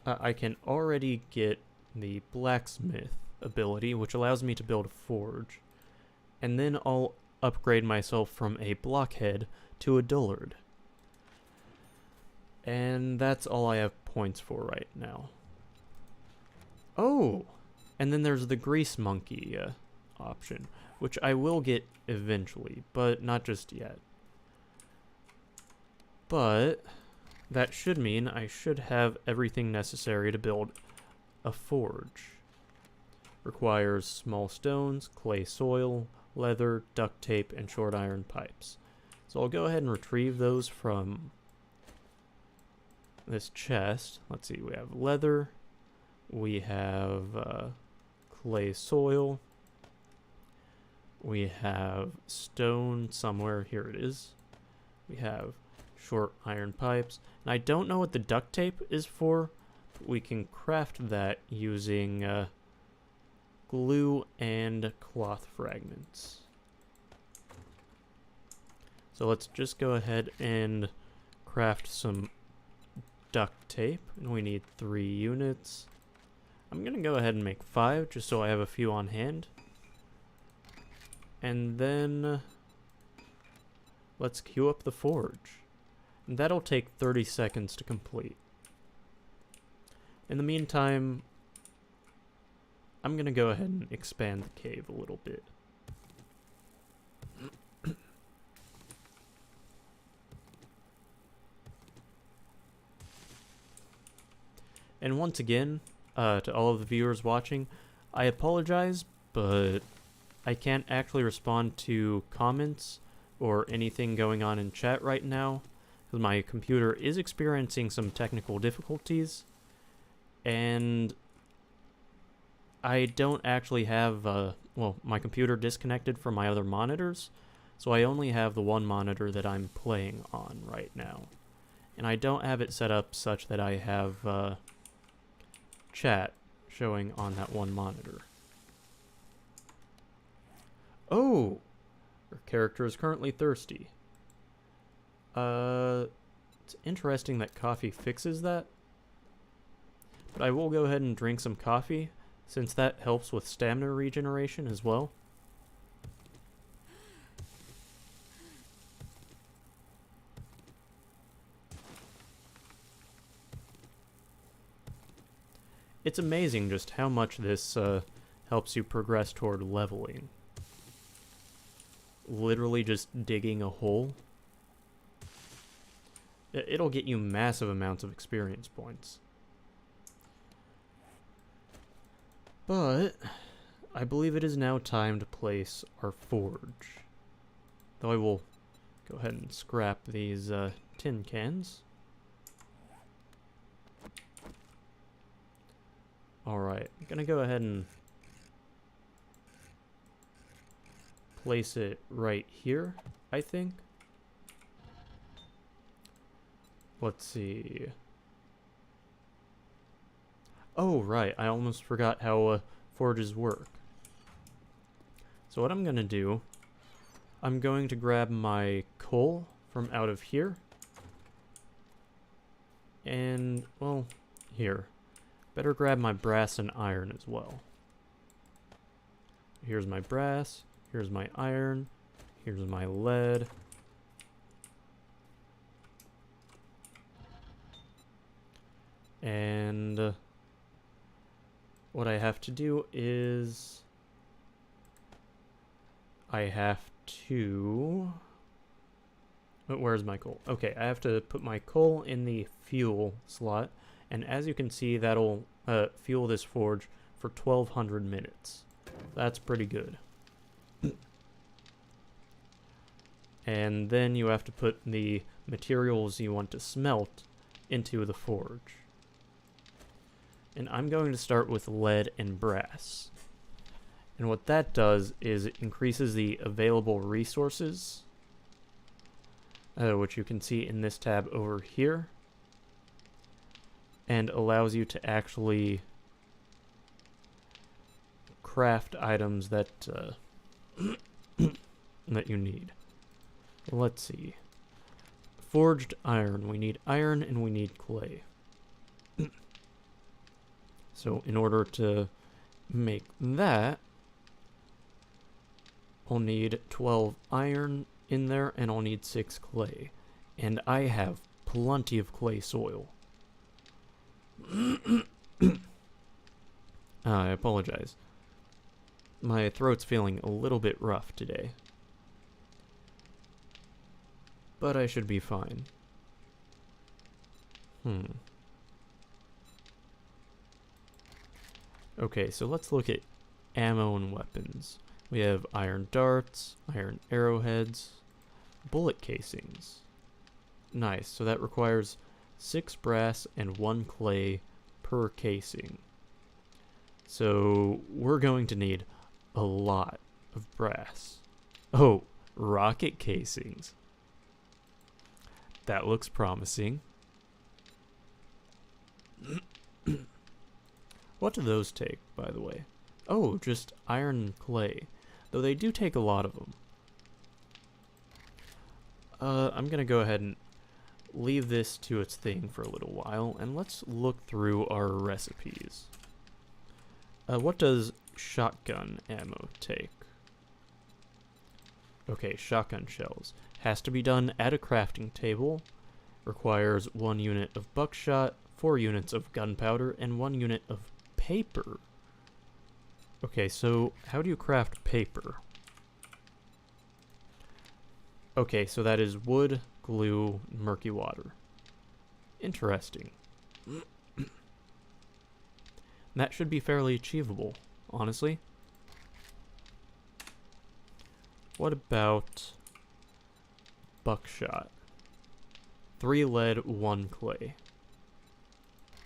[SPEAKER 1] I can already get the Blacksmith ability, which allows me to build a forge, and then I'll upgrade myself from a blockhead to a dullard. And that's all I have points for right now. Oh! And then there's the grease monkey option, which I will get eventually, but not just yet. But that should mean I should have everything necessary to build a forge. Requires small stones, clay soil, leather, duct tape, and short iron pipes. So I'll go ahead and retrieve those from this chest. Let's see, we have leather, we have clay soil, we have stone somewhere, here it is. We have short iron pipes, and I don't know what the duct tape is for, but we can craft that using glue and cloth fragments. So let's just go ahead and craft some duct tape, and we need 3 units. I'm gonna go ahead and make 5 just so I have a few on hand. And then let's queue up the forge. And that'll take 30 seconds to complete. In the meantime, I'm gonna go ahead and expand the cave a little bit. And once again, to all of the viewers watching, I apologize, but I can't actually respond to comments or anything going on in chat right now, because my computer is experiencing some technical difficulties, and I don't actually have, my computer disconnected from my other monitors, so I only have the one monitor that I'm playing on right now. And I don't have it set up such that I have chat showing on that one monitor. Oh! Our character is currently thirsty. It's interesting that coffee fixes that. But I will go ahead and drink some coffee, since that helps with stamina regeneration as well. It's amazing just how much this helps you progress toward leveling. Literally just digging a hole. It'll get you massive amounts of experience points. But I believe it is now time to place our forge. Though I will go ahead and scrap these tin cans. Alright, I'm gonna go ahead and place it right here, I think. Let's see. Oh, right, I almost forgot how forges work. So what I'm gonna do, I'm going to grab my coal from out of here. And, well, here. Better grab my brass and iron as well. Here's my brass, here's my iron, here's my lead. And what I have to do is I have to... Where's my coal? Okay, I have to put my coal in the fuel slot. And as you can see, that'll fuel this forge for 1,200 minutes. That's pretty good. And then you have to put the materials you want to smelt into the forge. And I'm going to start with lead and brass. And what that does is it increases the available resources, which you can see in this tab over here, and allows you to actually craft items that that you need. Let's see. Forged iron. We need iron and we need clay. So in order to make that, I'll need 12 iron in there and I'll need 6 clay. And I have plenty of clay soil. I apologize. My throat's feeling a little bit rough today. But I should be fine. Okay, so let's look at ammo and weapons. We have iron darts, iron arrowheads, bullet casings. Nice, so that requires 6 brass and 1 clay per casing. So we're going to need a lot of brass. Oh, rocket casings. That looks promising. What do those take, by the way? Oh, just iron and clay. Though they do take a lot of them. I'm gonna go ahead and leave this to its thing for a little while, and let's look through our recipes. What does shotgun ammo take? Okay, shotgun shells. Has to be done at a crafting table. Requires 1 unit of buckshot, 4 units of gunpowder, and 1 unit of paper. Okay, so how do you craft paper? Okay, so that is wood, glue, murky water. Interesting. That should be fairly achievable, honestly. What about buckshot? 3 lead, 1 clay.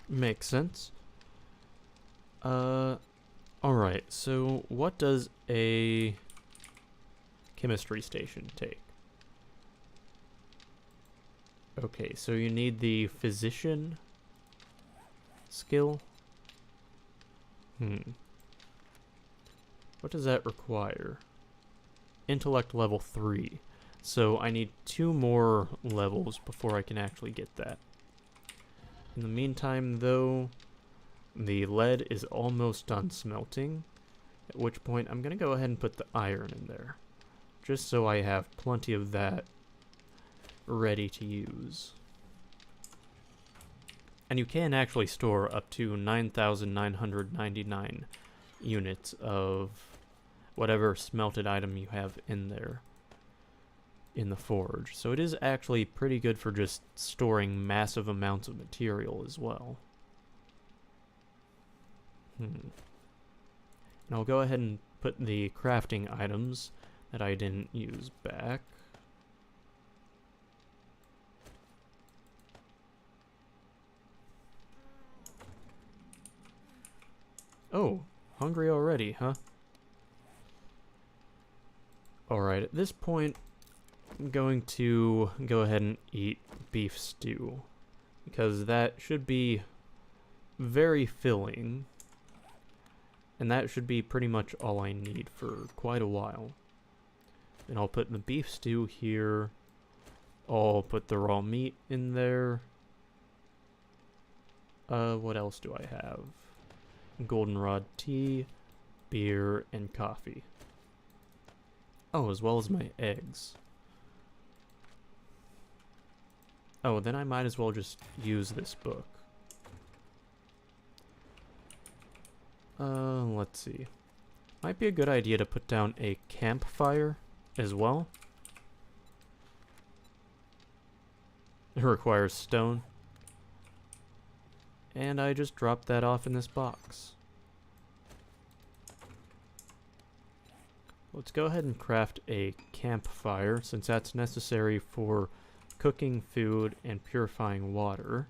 [SPEAKER 1] Makes sense. Alright, so what does a chemistry station take? Okay, so you need the physician skill. What does that require? Intellect level 3. So I need 2 more levels before I can actually get that. In the meantime, though, the lead is almost done smelting, at which point I'm going to go ahead and put the iron in there, just so I have plenty of that ready to use. And you can actually store up to 9,999 units of whatever smelted item you have in there in the forge. So it is actually pretty good for just storing massive amounts of material as well. And I'll go ahead and put the crafting items that I didn't use back. Oh, hungry already, huh? Alright, at this point, I'm going to go ahead and eat beef stew, because that should be very filling, and that should be pretty much all I need for quite a while. And I'll put the beef stew here, I'll put the raw meat in there. What else do I have? Goldenrod tea, beer, and coffee. Oh, as well as my eggs. Oh, then I might as well just use this book. Let's see. Might be a good idea to put down a campfire as well. It requires stone. And I just dropped that off in this box. Let's go ahead and craft a campfire, since that's necessary for cooking food and purifying water.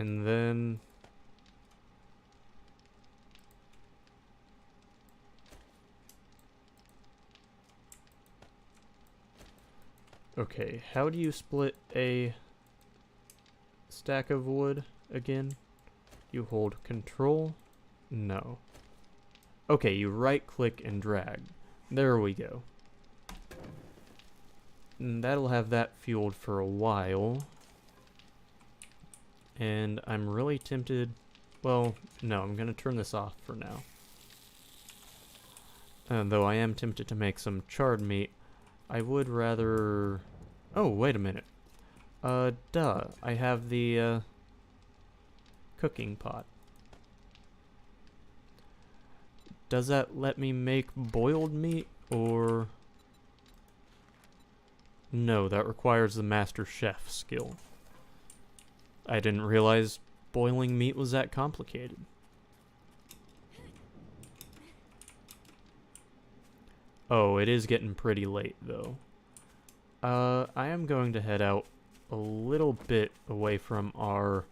[SPEAKER 1] And then... Okay, how do you split a stack of wood again? You hold control? No. Okay, you right click and drag. There we go. And that'll have that fueled for a while. And I'm really tempted... Well, no, I'm gonna turn this off for now. Though I am tempted to make some charred meat. I would rather... Oh, wait a minute. Duh. I have the, cooking pot. Does that let me make boiled meat, or... No, that requires the master chef skill. I didn't realize boiling meat was that complicated. Oh, it is getting pretty late, though. I am going to head out a little bit away from our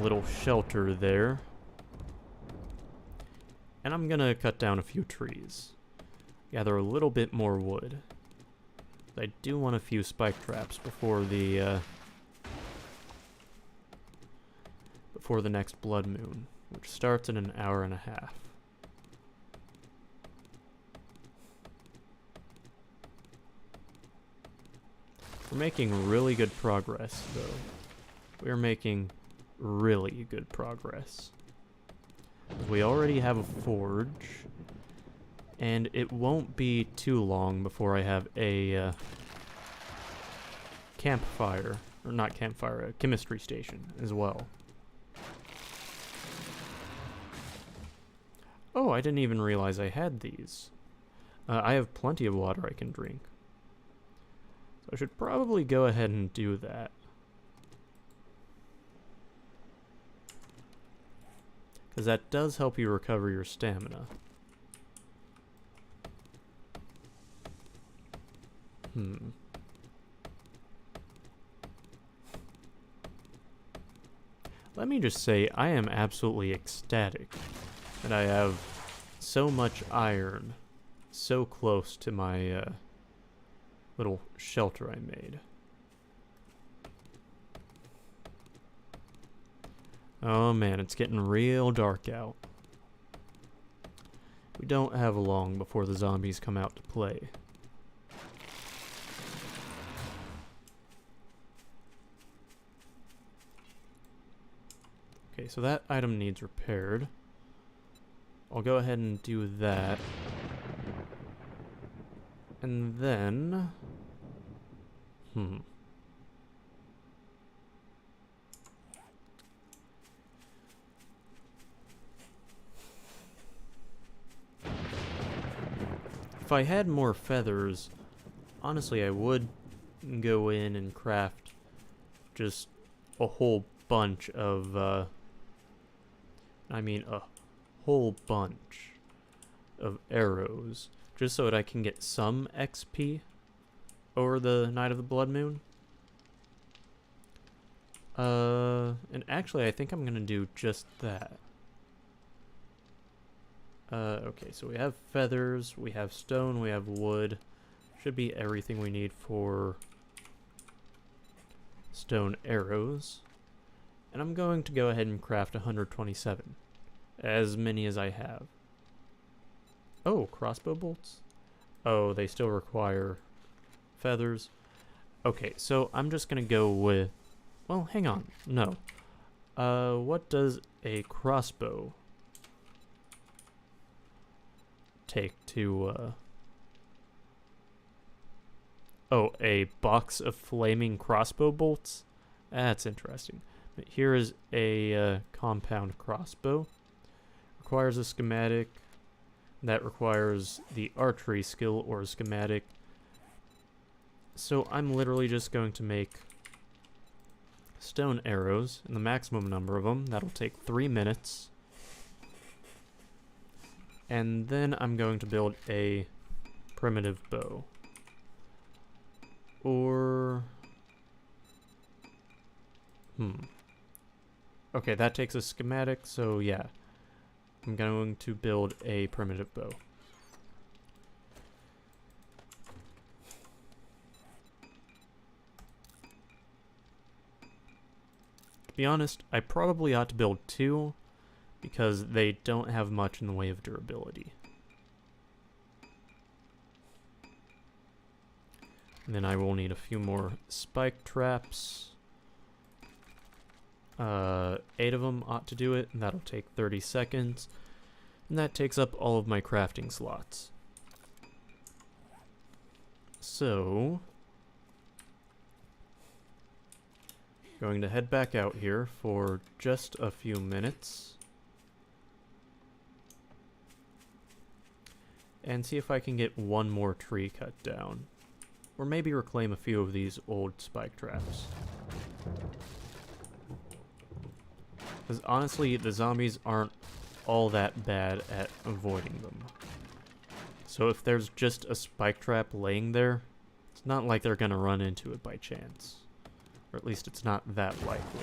[SPEAKER 1] little shelter there. And I'm gonna cut down a few trees. Gather a little bit more wood. I do want a few spike traps before the next blood moon, which starts in an hour and a half. We're making really good progress, though. We're making really good progress. We already have a forge, and it won't be too long before I have a campfire, or not campfire, a chemistry station as well. Oh, I didn't even realize I had these. I have plenty of water I can drink. So I should probably go ahead and do that. Because that does help you recover your stamina. Let me just say, I am absolutely ecstatic that I have so much iron so close to my little shelter I made. Oh man, it's getting real dark out. We don't have long before the zombies come out to play. Okay, so that item needs repaired. I'll go ahead and do that. And then... If I had more feathers, honestly I would go in and craft just a whole bunch of, a whole bunch of arrows, just so that I can get some XP over the night of the blood moon. And actually I think I'm gonna do just that. Okay, so we have feathers, we have stone, we have wood. Should be everything we need for stone arrows. And I'm going to go ahead and craft 127. As many as I have. Oh, crossbow bolts? Oh, they still require feathers. Okay, so I'm just gonna go with... Well, hang on. No. What does a crossbow take to, Oh, a box of flaming crossbow bolts? That's interesting. But here is a compound crossbow. Requires a schematic. That requires the archery skill or a schematic. So I'm literally just going to make stone arrows, and the maximum number of them. That'll take 3 minutes. And then I'm going to build a primitive bow. Or... Okay, that takes a schematic, so yeah. I'm going to build a primitive bow. To be honest, I probably ought to build 2 because they don't have much in the way of durability. And then I will need a few more spike traps. 8 of them ought to do it, and that'll take 30 seconds. And that takes up all of my crafting slots. So, going to head back out here for just a few minutes. And see if I can get one more tree cut down. Or maybe reclaim a few of these old spike traps. Because honestly, the zombies aren't all that bad at avoiding them. So if there's just a spike trap laying there, it's not like they're gonna run into it by chance. Or at least it's not that likely.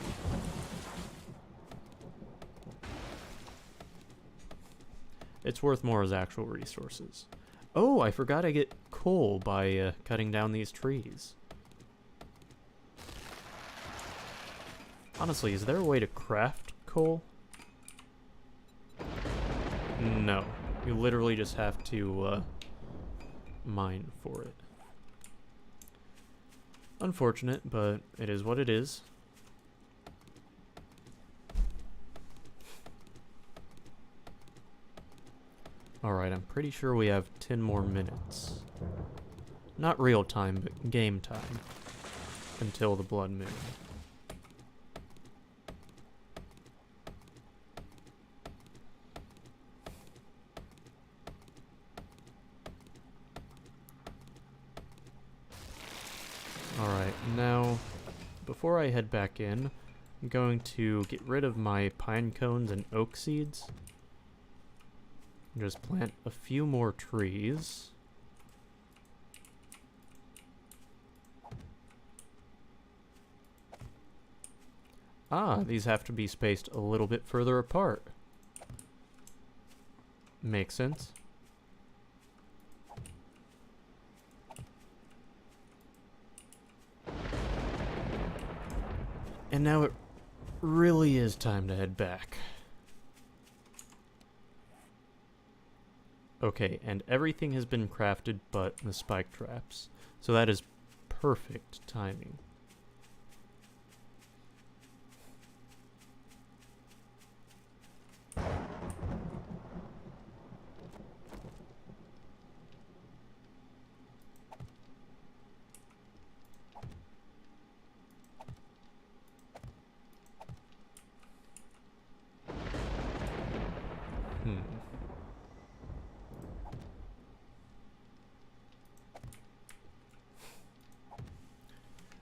[SPEAKER 1] It's worth more as actual resources. Oh, I forgot I get coal by cutting down these trees. Honestly, is there a way to craft coal? No. You literally just have to mine for it. Unfortunate, but it is what it is. Alright, I'm pretty sure we have 10 more minutes. Not real time, but game time. Until the blood moon. Alright, now, before I head back in, I'm going to get rid of my pine cones and oak seeds. Just plant a few more trees. Ah, these have to be spaced a little bit further apart. Makes sense. And now it really is time to head back. Okay, and everything has been crafted but the spike traps. So that is perfect timing.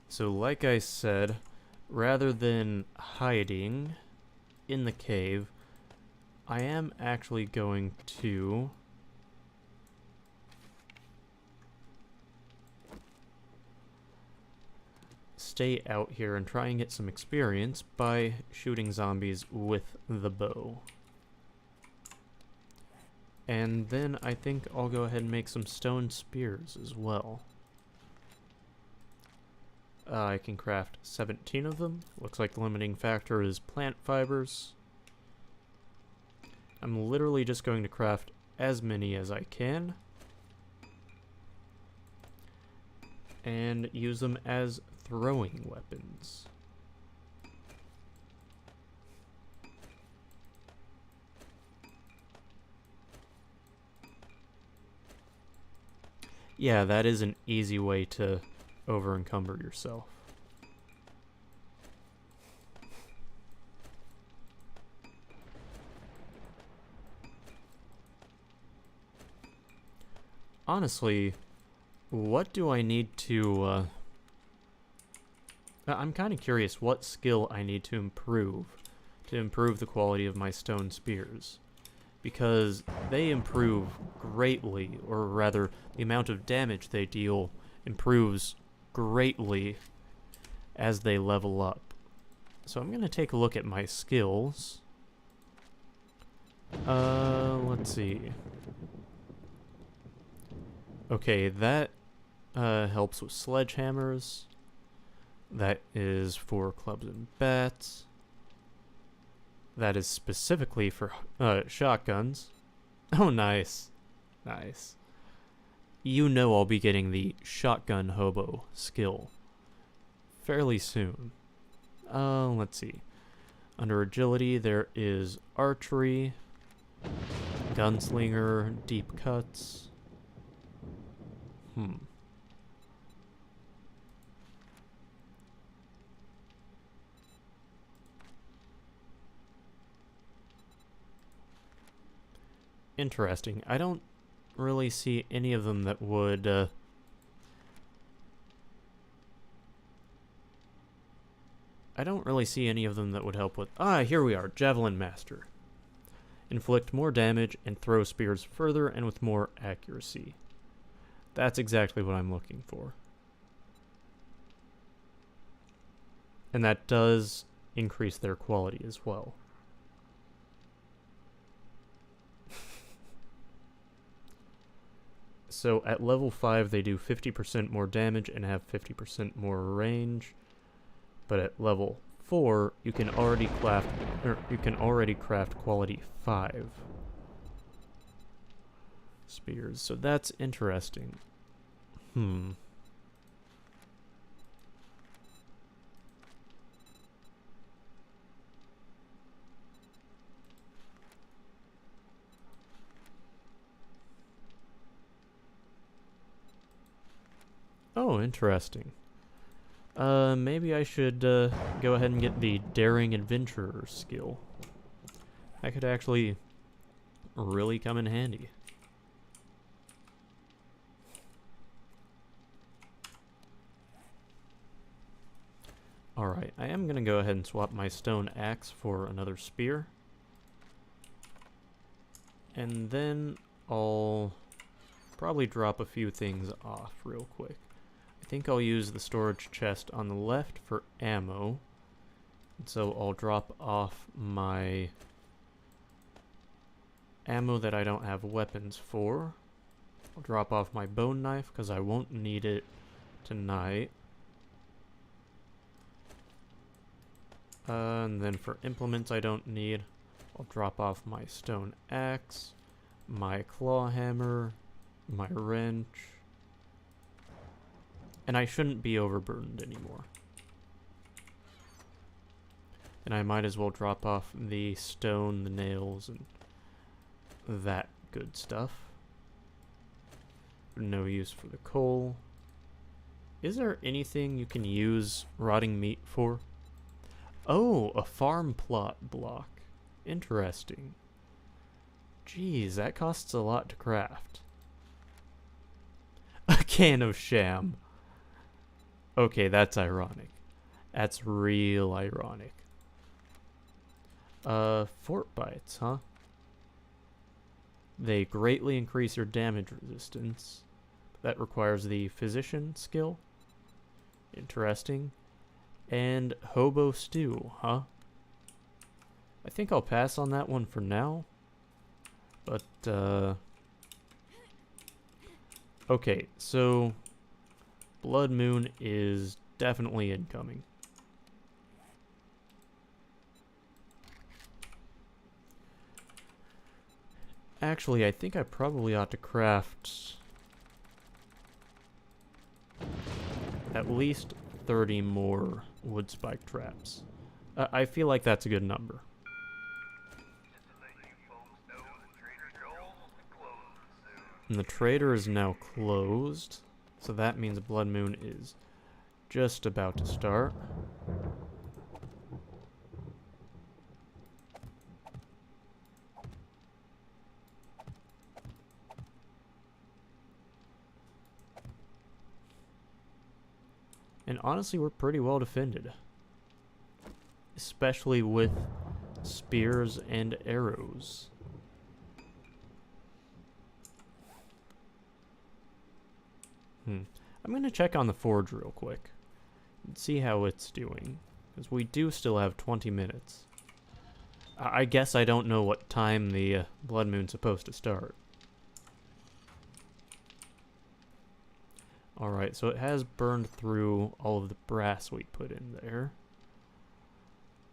[SPEAKER 1] So like I said, rather than hiding in the cave, I am actually going to stay out here and try and get some experience by shooting zombies with the bow. And then I think I'll go ahead and make some stone spears as well. I can craft 17 of them. Looks like the limiting factor is plant fibers. I'm literally just going to craft as many as I can. And use them as throwing weapons. Yeah, that is an easy way to over-encumber yourself. Honestly, what do I need to, I'm kind of curious what skill I need to improve the quality of my stone spears. Because they improve greatly, or rather, the amount of damage they deal improves greatly as they level up. So I'm gonna take a look at my skills. Let's see. Okay, that helps with sledgehammers. That is for clubs and bats. That is specifically for shotguns. Oh, nice. Nice. You know I'll be getting the shotgun hobo skill fairly soon. Let's see. Under agility, there is archery, gunslinger, deep cuts. Interesting. I don't really see any of them that would help with... Ah, here we are. Javelin Master. Inflict more damage and throw spears further and with more accuracy. That's exactly what I'm looking for. And that does increase their quality as well. So at level 5 they do 50% more damage and have 50% more range. But at level 4 you can already craft quality 5 spears. So that's interesting. Oh, interesting. Maybe I should go ahead and get the Daring Adventurer skill. That could actually really come in handy. Alright, I am going to go ahead and swap my stone axe for another spear. And then I'll probably drop a few things off real quick. I think I'll use the storage chest on the left for ammo. And so I'll drop off my ammo that I don't have weapons for. I'll drop off my bone knife because I won't need it tonight. And then for implements I don't need, I'll drop off my stone axe, my claw hammer, my wrench. And I shouldn't be overburdened anymore. And I might as well drop off the stone, the nails, and that good stuff. No use for the coal. Is there anything you can use rotting meat for? Oh, a farm plot block. Interesting. Jeez, that costs a lot to craft. A can of sham. Okay, that's ironic. That's real ironic. Fort bites, huh? They greatly increase your damage resistance. That requires the physician skill. Interesting. And hobo stew, huh? I think I'll pass on that one for now. But, okay, so Blood Moon is definitely incoming. Actually, I think I probably ought to craft at least 30 more wood spike traps. I feel like that's a good number. And the trader is now closed, so that means Blood Moon is just about to start. And honestly, we're pretty well defended. Especially with spears and arrows. I'm going to check on the forge real quick. And see how it's doing. Because we do still have 20 minutes. I guess I don't know what time the blood moon's supposed to start. Alright, so it has burned through all of the brass we put in there.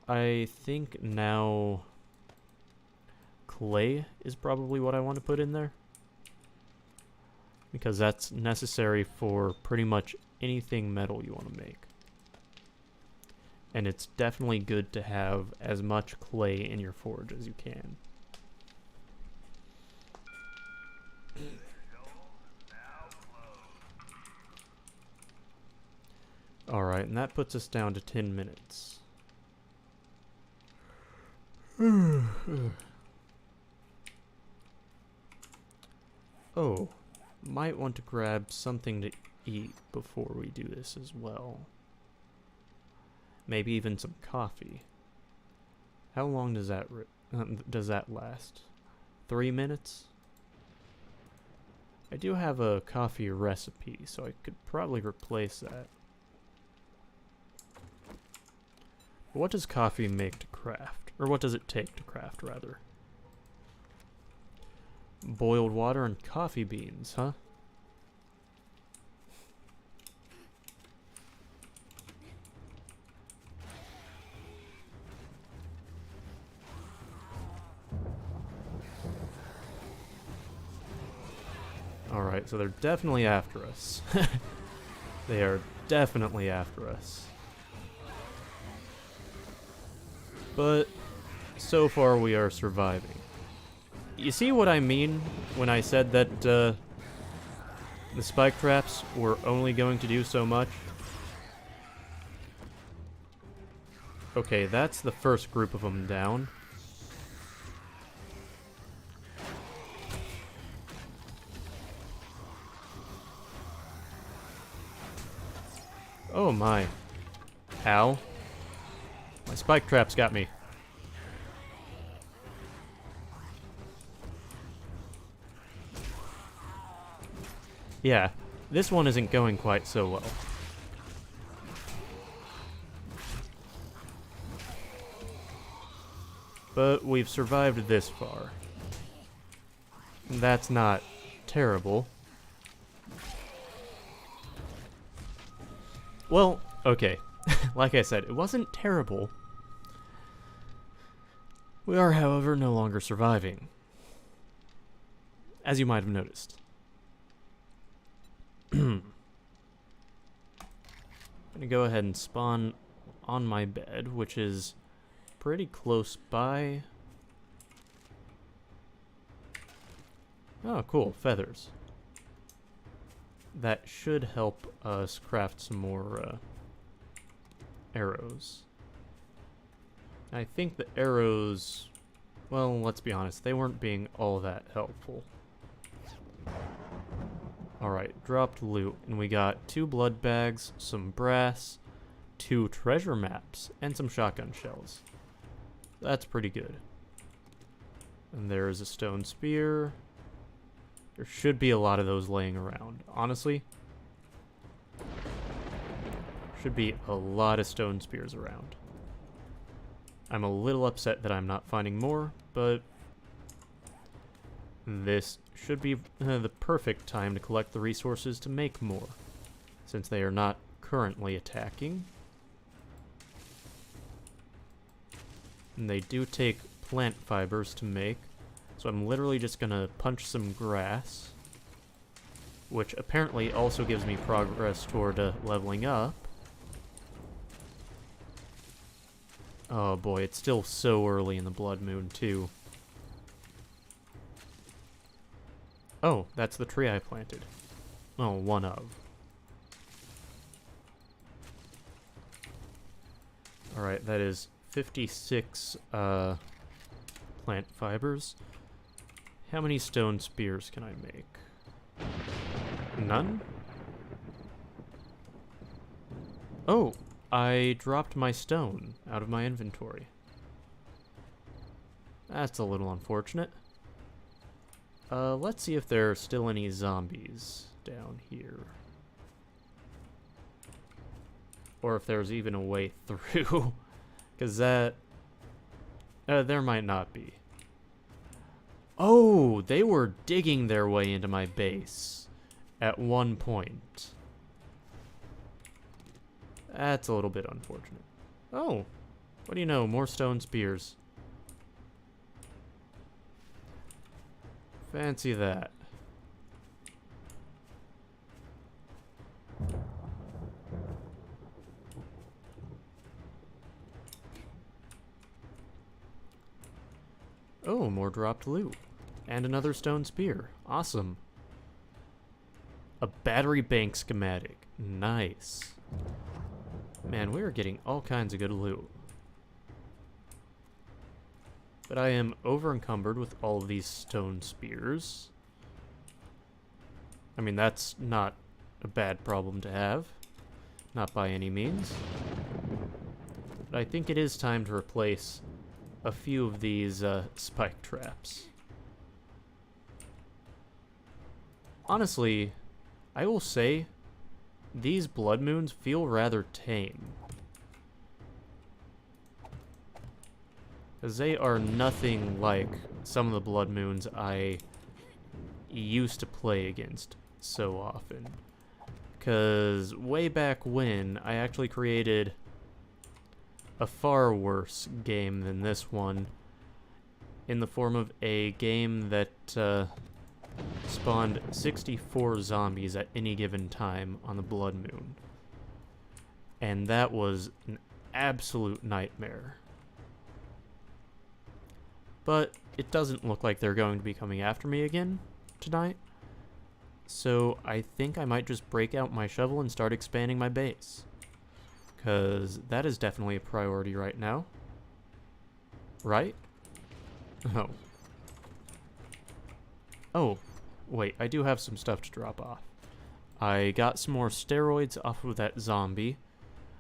[SPEAKER 1] I think now clay is probably what I want to put in there, because that's necessary for pretty much anything metal you want to make. And it's definitely good to have as much clay in your forge as you can. Alright, and that puts us down to 10 minutes. Oh, might want to grab something to eat before we do this as well. Maybe even some coffee. How long does that last? 3 minutes? I do have a coffee recipe, so I could probably replace that. What does coffee make to craft? Or what does it take to craft, rather? Boiled water and coffee beans, huh? Alright, so they're definitely after us. They are definitely after us. But so far we are surviving. You see what I mean when I said that the spike traps were only going to do so much? Okay, that's the first group of them down. Oh my. Ow. My spike traps got me. Yeah, this one isn't going quite so well. But we've survived this far. That's not terrible. Well, okay. Like I said, it wasn't terrible. We are, however, no longer surviving. As you might have noticed. I'm gonna go ahead and spawn on my bed, which is pretty close by. Oh, cool. Feathers. That should help us craft some more arrows. I think the arrows, well, let's be honest, they weren't being all that helpful. Alright, dropped loot, and we got 2 blood bags, some brass, 2 treasure maps, and some shotgun shells. That's pretty good. And there's a stone spear. There should be a lot of those laying around. Honestly, should be a lot of stone spears around. I'm a little upset that I'm not finding more, but this should be the perfect time to collect the resources to make more, since they are not currently attacking. And they do take plant fibers to make, so I'm literally just gonna punch some grass, which apparently also gives me progress toward leveling up. Oh boy, it's still so early in the blood moon, too. Oh, that's the tree I planted. Oh, one of. Alright, that is 56 plant fibers. How many stone spears can I make? None? Oh, I dropped my stone out of my inventory. That's a little unfortunate. Let's see if there are still any zombies down here. or if there's even a way through. Because that... there might not be. Oh, they were digging their way into my base at one point. That's a little bit unfortunate. Oh, what do you know? More stone spears. Fancy that. Oh, more dropped loot. And another stone spear. Awesome. A battery bank schematic. Nice. Man, we are getting all kinds of good loot. But I am over encumbered with all of these stone spears. I mean, that's not a bad problem to have. Not by any means. But I think it is time to replace a few of these spike traps. Honestly, I will say these blood moons feel rather tame. Because they are nothing like some of the blood moons I used to play against so often. Because way back when, I actually created a far worse game than this one, in the form of a game that spawned 64 zombies at any given time on the blood moon. And that was an absolute nightmare. But it doesn't look like they're going to be coming after me again tonight. So I think I might just break out my shovel and start expanding my base. Because that is definitely a priority right now. Right? Oh. Oh, wait, I do have some stuff to drop off. I got some more steroids off of that zombie.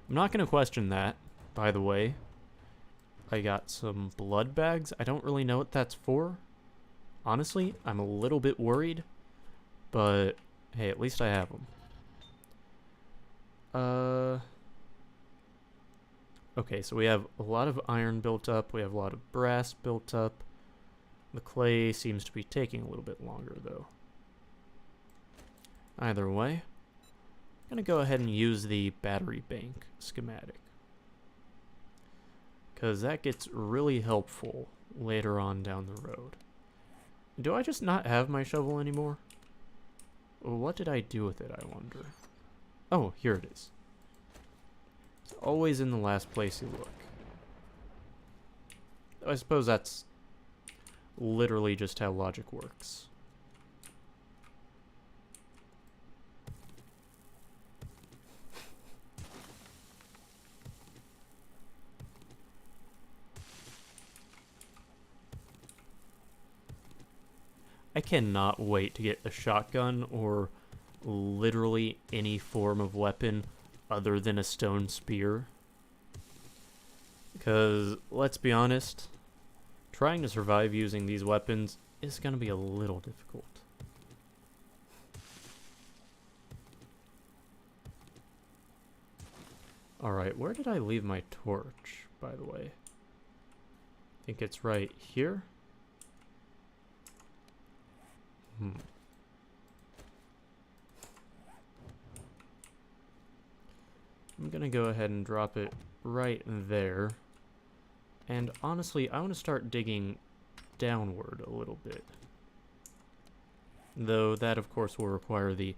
[SPEAKER 1] I'm not going to question that, by the way. I got some blood bags. I don't really know what that's for. Honestly, I'm a little bit worried. But, hey, at least I have them. Okay, so we have a lot of iron built up. We have a lot of brass built up. The clay seems to be taking a little bit longer, though. Either way, I'm going to go ahead and use the battery bank schematic. Because that gets really helpful later on down the road. Do I just not have my shovel anymore? What did I do with it, I wonder? Oh, here it is. It's always in the last place you look. I suppose that's literally just how logic works. I cannot wait to get a shotgun or literally any form of weapon other than a stone spear. Because, let's be honest, trying to survive using these weapons is going to be a little difficult. Alright, where did I leave my torch, by the way? I think it's right here. I'm gonna go ahead and drop it right there. And honestly, I want to start digging downward a little bit. Though that, of course, will require the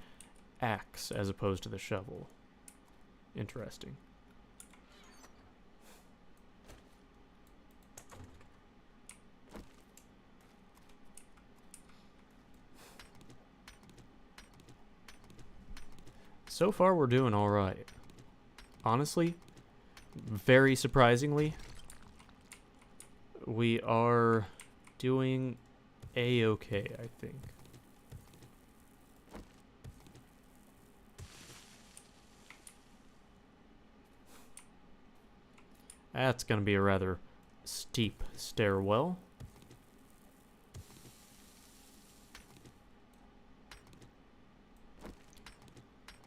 [SPEAKER 1] axe as opposed to the shovel. Interesting. So far, we're doing all right. Honestly, very surprisingly, we are doing a-okay, I think. That's going to be a rather steep stairwell.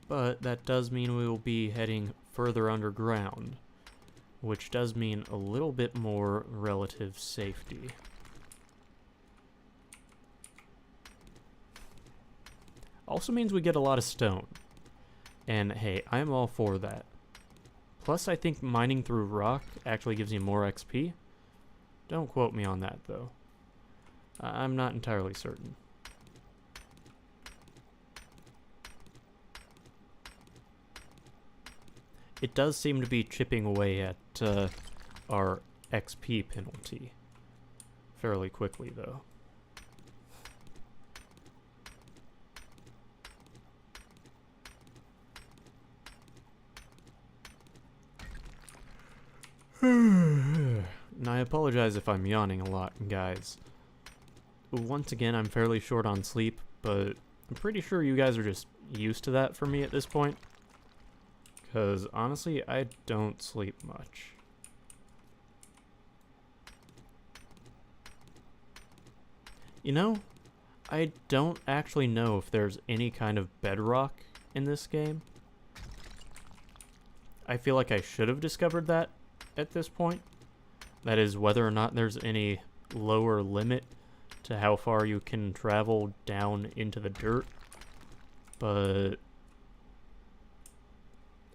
[SPEAKER 1] But that does mean we will be heading further underground, which does mean a little bit more relative safety. Also means we get a lot of stone. And hey, I'm all for that. Plus, I think mining through rock actually gives you more XP. Don't quote me on that, though. I'm not entirely certain. It does seem to be chipping away at our XP penalty fairly quickly, though. And I apologize if I'm yawning a lot, guys. Once again, I'm fairly short on sleep, but I'm pretty sure you guys are just used to that for me at this point. Because, honestly, I don't sleep much. You know, I don't actually know if there's any kind of bedrock in this game. I feel like I should have discovered that at this point. That is, whether or not there's any lower limit to how far you can travel down into the dirt. But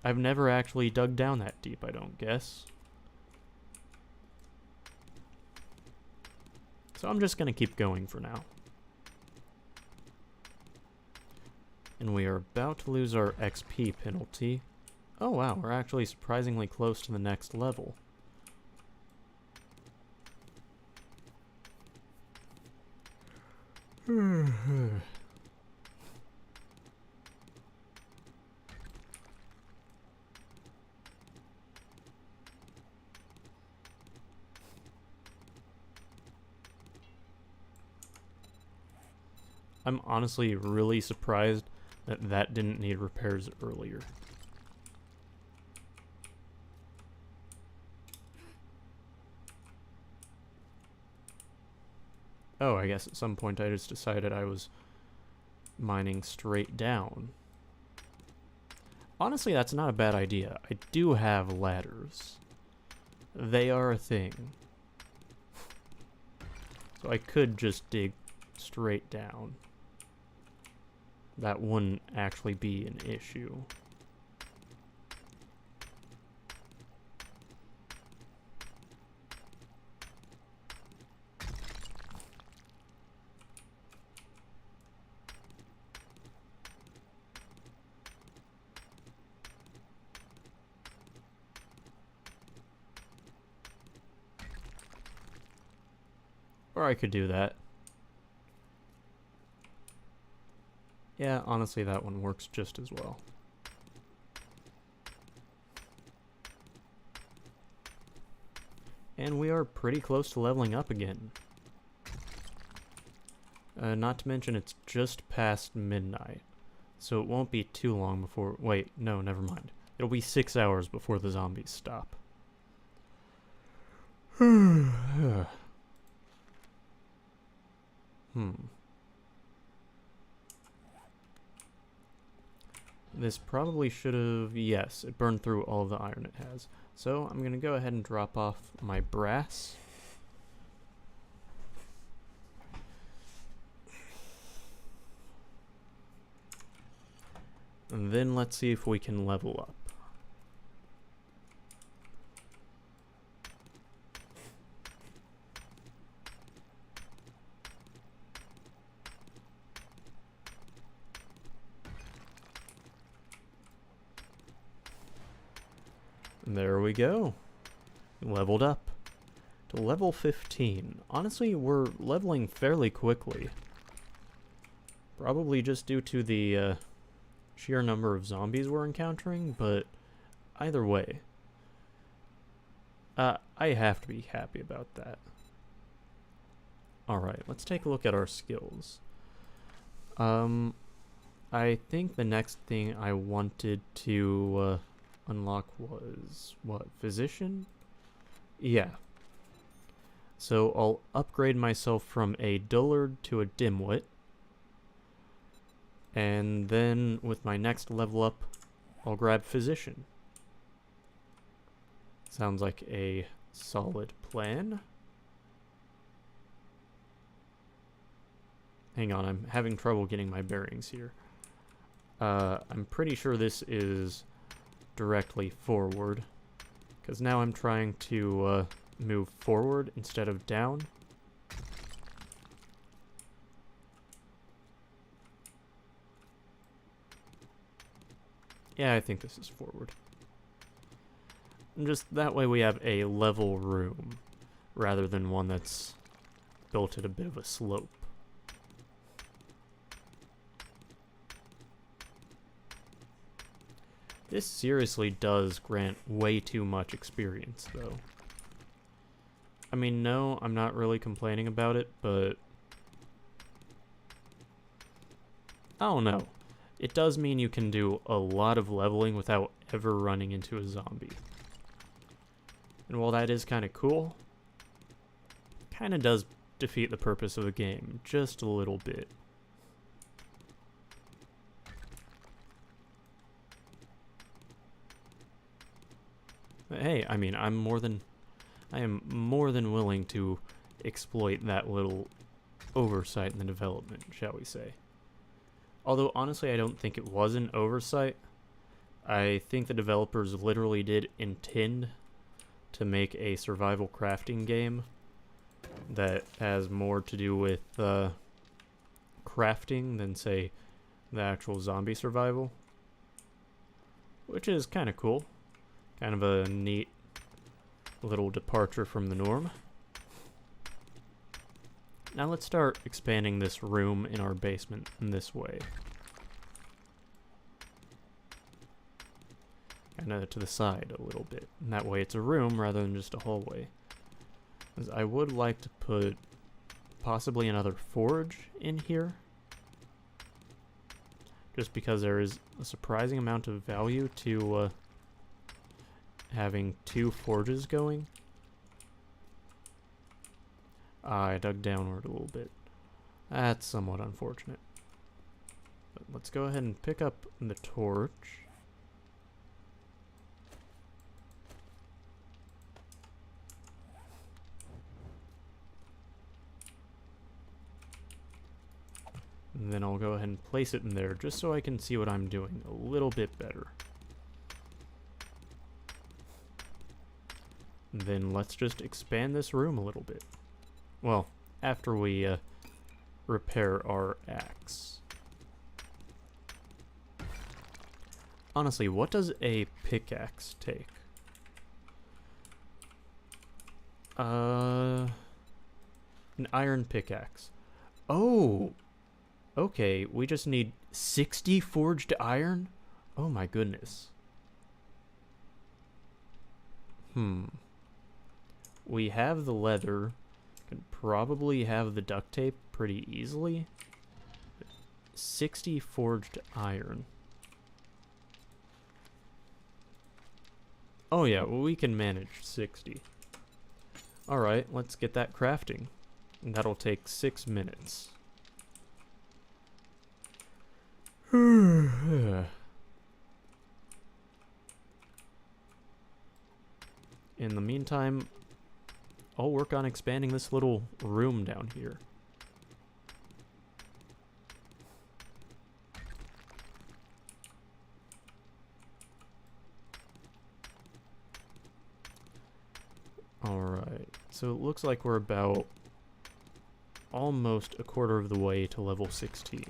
[SPEAKER 1] I've never actually dug down that deep, I don't guess. So I'm just gonna keep going for now. And we are about to lose our XP penalty. Oh wow, we're actually surprisingly close to the next level. I'm honestly really surprised that that didn't need repairs earlier. Oh, I guess at some point I just decided I was mining straight down. Honestly, that's not a bad idea. I do have ladders. They are a thing. So I could just dig straight down. That wouldn't actually be an issue. Or I could do that. Yeah, honestly, that one works just as well. And we are pretty close to leveling up again. Not to mention it's just past midnight, so it won't be too long before... Wait, no, never mind. It'll be 6 hours before the zombies stop. This probably should have... Yes, it burned through all of the iron it has. So I'm going to go ahead and drop off my brass. And then let's see if we can level up. There we go. Leveled up to level 15. Honestly, we're leveling fairly quickly. Probably just due to the sheer number of zombies we're encountering, but either way, I have to be happy about that. Alright, let's take a look at our skills. I think the next thing I wanted to unlock was, what, Physician? Yeah. So I'll upgrade myself from a dullard to a dimwit. And then with my next level up, I'll grab Physician. Sounds like a solid plan. Hang on, I'm having trouble getting my bearings here. I'm pretty sure this is directly forward, because now I'm trying to move forward instead of down. Yeah, I think this is forward. And just that way we have a level room, rather than one that's built at a bit of a slope. This seriously does grant way too much experience, though. I mean, no, I'm not really complaining about it, but I don't know. It does mean you can do a lot of leveling without ever running into a zombie. And while that is kind of cool, kind of does defeat the purpose of the game just a little bit. But hey, I mean, I am more than willing to exploit that little oversight in the development, shall we say. Although, honestly, I don't think it was an oversight. I think the developers literally did intend to make a survival crafting game that has more to do with crafting than, say, the actual zombie survival. Which is kind of cool. Kind of a neat little departure from the norm. Now let's start expanding this room in our basement in this way. Kind of to the side a little bit. And that way it's a room rather than just a hallway. As I would like to put possibly another forge in here. Just because there is a surprising amount of value to having two forges going. I dug downward a little bit. That's somewhat unfortunate. But let's go ahead and pick up the torch. And then I'll go ahead and place it in there just so I can see what I'm doing a little bit better. And then let's just expand this room a little bit. Well, after we repair our axe. Honestly, what does a pickaxe take? An iron pickaxe. Oh! Okay, we just need 60 forged iron? Oh my goodness. We have the leather. Can probably have the duct tape pretty easily. 60 forged iron. Oh yeah, well, we can manage 60. Alright, let's get that crafting. And that'll take 6 minutes. In the meantime, I'll work on expanding this little room down here. Alright, so it looks like we're about almost a quarter of the way to level 16.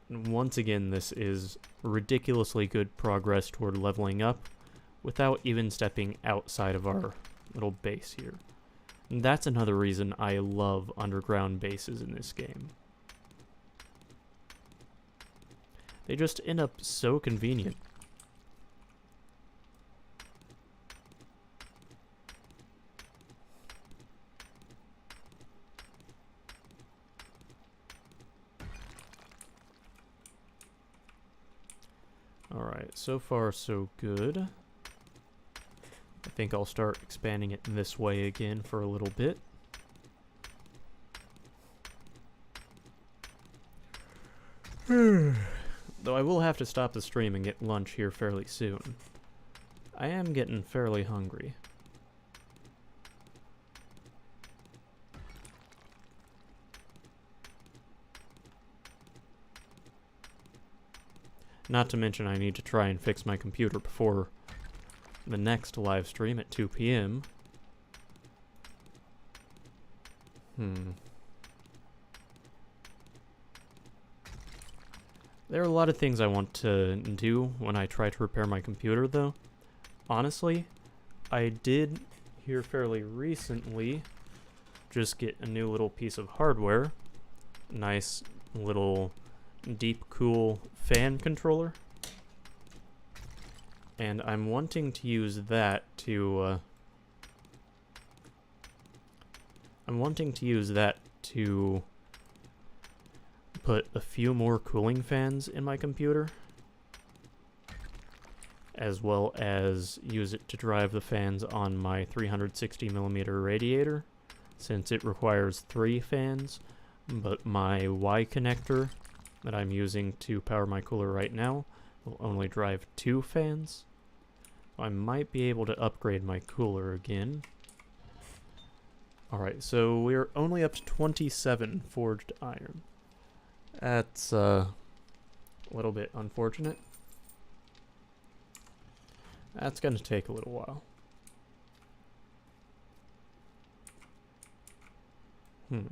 [SPEAKER 1] And once again, this is ridiculously good progress toward leveling up without even stepping outside of our little base here. And that's another reason I love underground bases in this game. They just end up so convenient. Alright, so far so good. I think I'll start expanding it this way again for a little bit. Though I will have to stop the stream and get lunch here fairly soon. I am getting fairly hungry. Not to mention I need to try and fix my computer before the next live stream at 2 p.m. There are a lot of things I want to do when I try to repair my computer, though. Honestly, I did here fairly recently just get a new little piece of hardware. Nice little deep cool fan controller. And I'm wanting to use that to put a few more cooling fans in my computer, as well as use it to drive the fans on my 360mm radiator, since it requires 3 fans, but my Y connector that I'm using to power my cooler right now will only drive 2 fans. I might be able to upgrade my cooler again. Alright, so we're only up to 27 forged iron. That's a little bit unfortunate. That's going to take a little while. In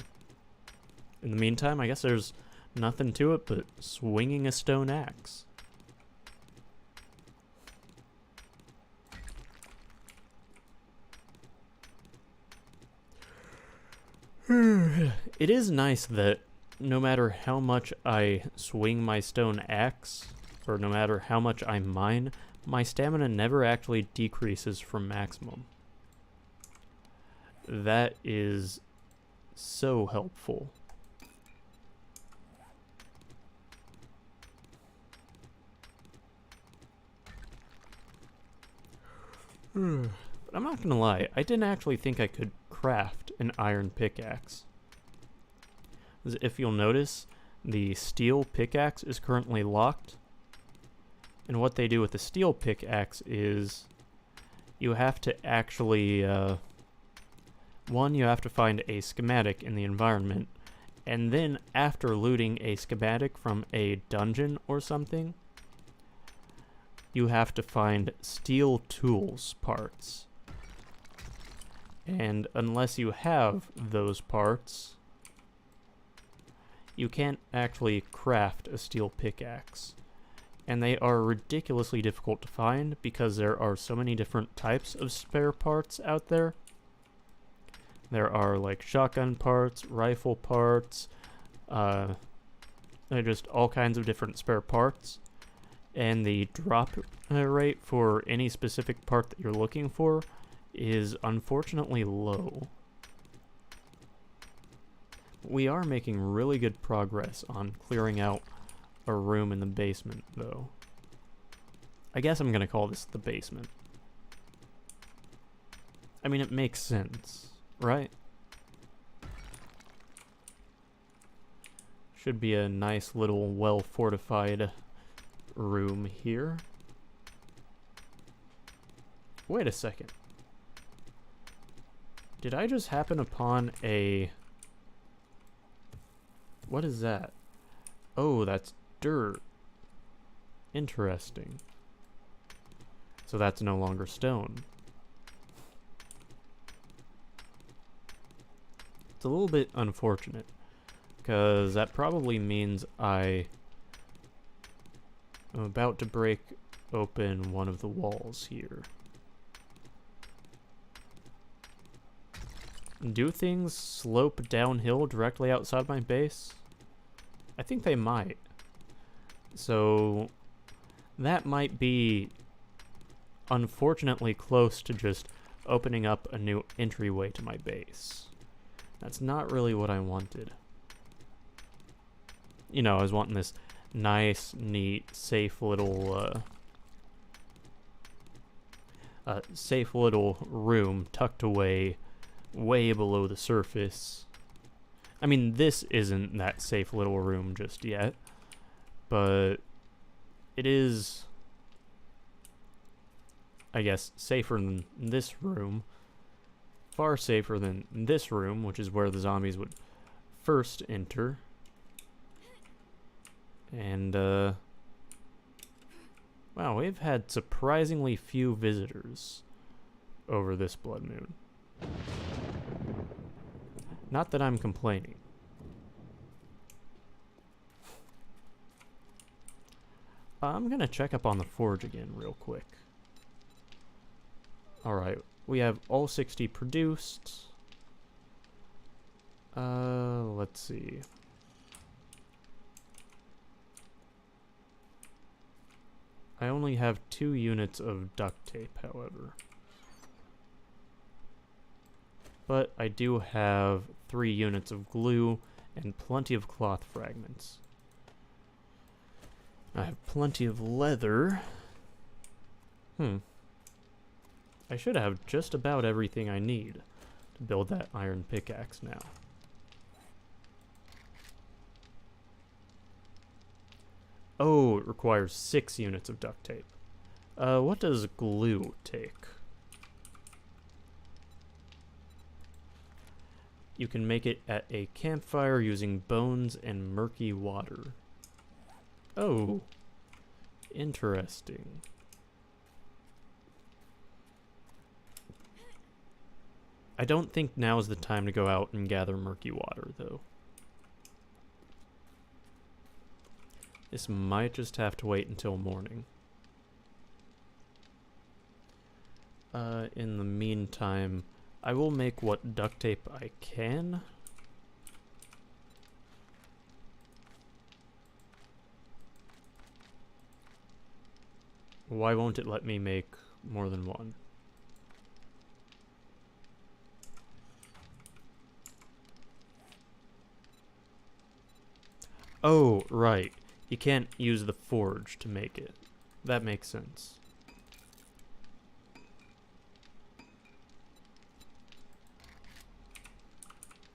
[SPEAKER 1] the meantime, I guess there's nothing to it but swinging a stone axe. It is nice that no matter how much I swing my stone axe, or no matter how much I mine, my stamina never actually decreases from maximum. That is so helpful. But I'm not gonna lie, I didn't actually think I could craft an iron pickaxe. As if you'll notice, the steel pickaxe is currently locked. And what they do with the steel pickaxe is you have to actually, one, you have to find a schematic in the environment, and then after looting a schematic from a dungeon or something, you have to find steel tools parts. And unless you have those parts, you can't actually craft a steel pickaxe. And they are ridiculously difficult to find because there are so many different types of spare parts out there. There are like shotgun parts, rifle parts, just all kinds of different spare parts. And the drop rate for any specific part that you're looking for is unfortunately low. We are making really good progress on clearing out a room in the basement, though. I guess I'm gonna call this the basement. I mean, it makes sense, right? Should be a nice little well-fortified room here. Wait a second. Did I just happen upon a... What is that? Oh, that's dirt. Interesting. So that's no longer stone. It's a little bit unfortunate, because that probably means I'm about to break open one of the walls here. Do things slope downhill directly outside my base? I think they might. So that might be unfortunately close to just opening up a new entryway to my base. That's not really what I wanted. You know, I was wanting this nice, neat, safe little room tucked away way below the surface. I mean, this isn't that safe little room just yet, but it is I guess, safer than this room. Far safer than this room, which is where the zombies would first enter. And, wow, we've had surprisingly few visitors over this blood moon. Not that I'm complaining. I'm gonna check up on the forge again real quick. Alright, we have all 60 produced. Let's see. I only have 2 units of duct tape, however. But I do have 3 units of glue and plenty of cloth fragments. I have plenty of leather. I should have just about everything I need to build that iron pickaxe now. Oh, it requires 6 units of duct tape. What does glue take? You can make it at a campfire using bones and murky water. Oh, interesting. I don't think now's the time to go out and gather murky water, though. This might just have to wait until morning. In the meantime, I will make what duct tape I can. Why won't it let me make more than one? Oh, right. You can't use the forge to make it. That makes sense.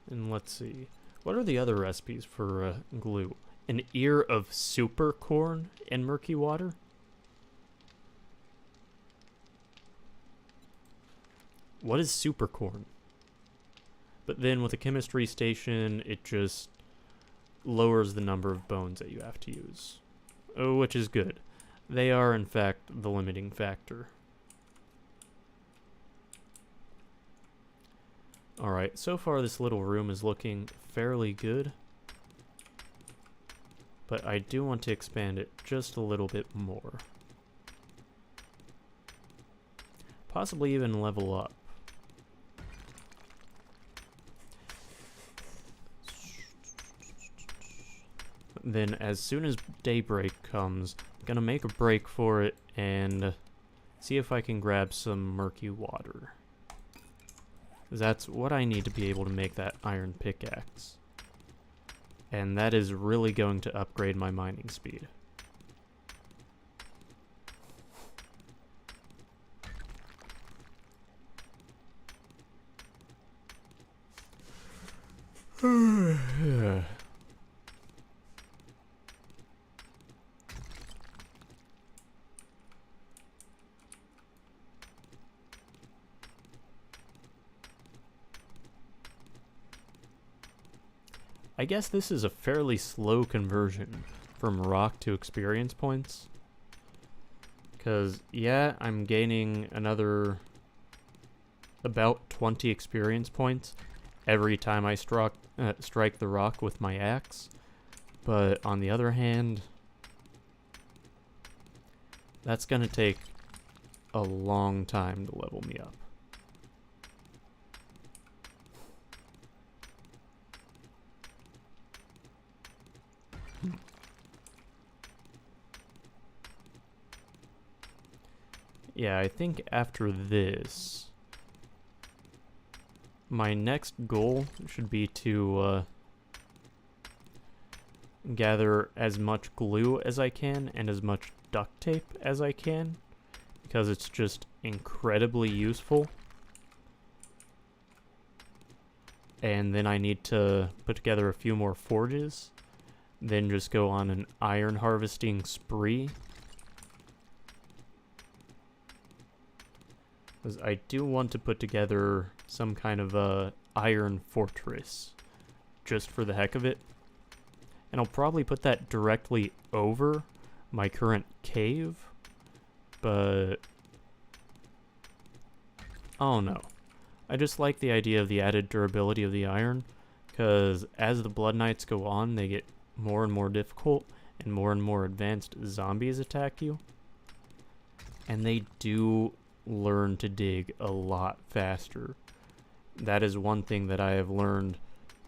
[SPEAKER 1] And let's see. What are the other recipes for glue? An ear of super corn and murky water? What is super corn? But then with a chemistry station, it just lowers the number of bones that you have to use. Oh, which is good. They are, in fact, the limiting factor. Alright, so far this little room is looking fairly good. But I do want to expand it just a little bit more. Possibly even level up. Then as soon as daybreak comes, I'm gonna make a break for it and see if I can grab some murky water. That's what I need to be able to make that iron pickaxe. And that is really going to upgrade my mining speed. I guess this is a fairly slow conversion from rock to experience points. Because, yeah, I'm gaining another about 20 experience points every time I strike the rock with my axe. But on the other hand, that's going to take a long time to level me up. Yeah, I think after this, my next goal should be to gather as much glue as I can and as much duct tape as I can, because it's just incredibly useful. And then I need to put together a few more forges, then just go on an iron harvesting spree. Because I do want to put together some kind of a iron fortress, just for the heck of it. And I'll probably put that directly over my current cave, but oh no. I just like the idea of the added durability of the iron, because as the Blood Knights go on, they get more and more difficult, and more advanced zombies attack you. And they do learn to dig a lot faster. That is one thing that I have learned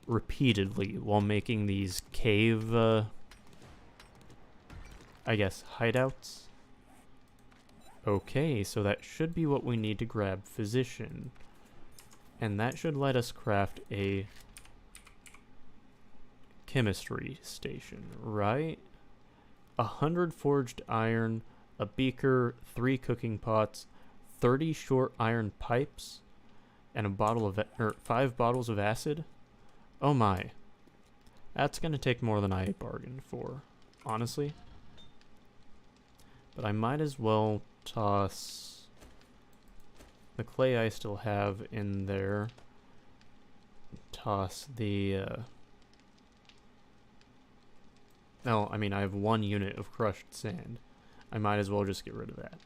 [SPEAKER 1] repeatedly while making these cave, I guess, hideouts. Okay, so that should be what we need to grab Physician. And that should let us craft a chemistry station, right? 100 forged iron, a beaker, 3 cooking pots, 30 short iron pipes, and a bottle of 5 bottles of acid. Oh my. That's gonna take more than I bargained for, honestly. But I might as well toss the clay I still have in there. Toss the no, I mean I have 1 unit of crushed sand. I might as well just get rid of that.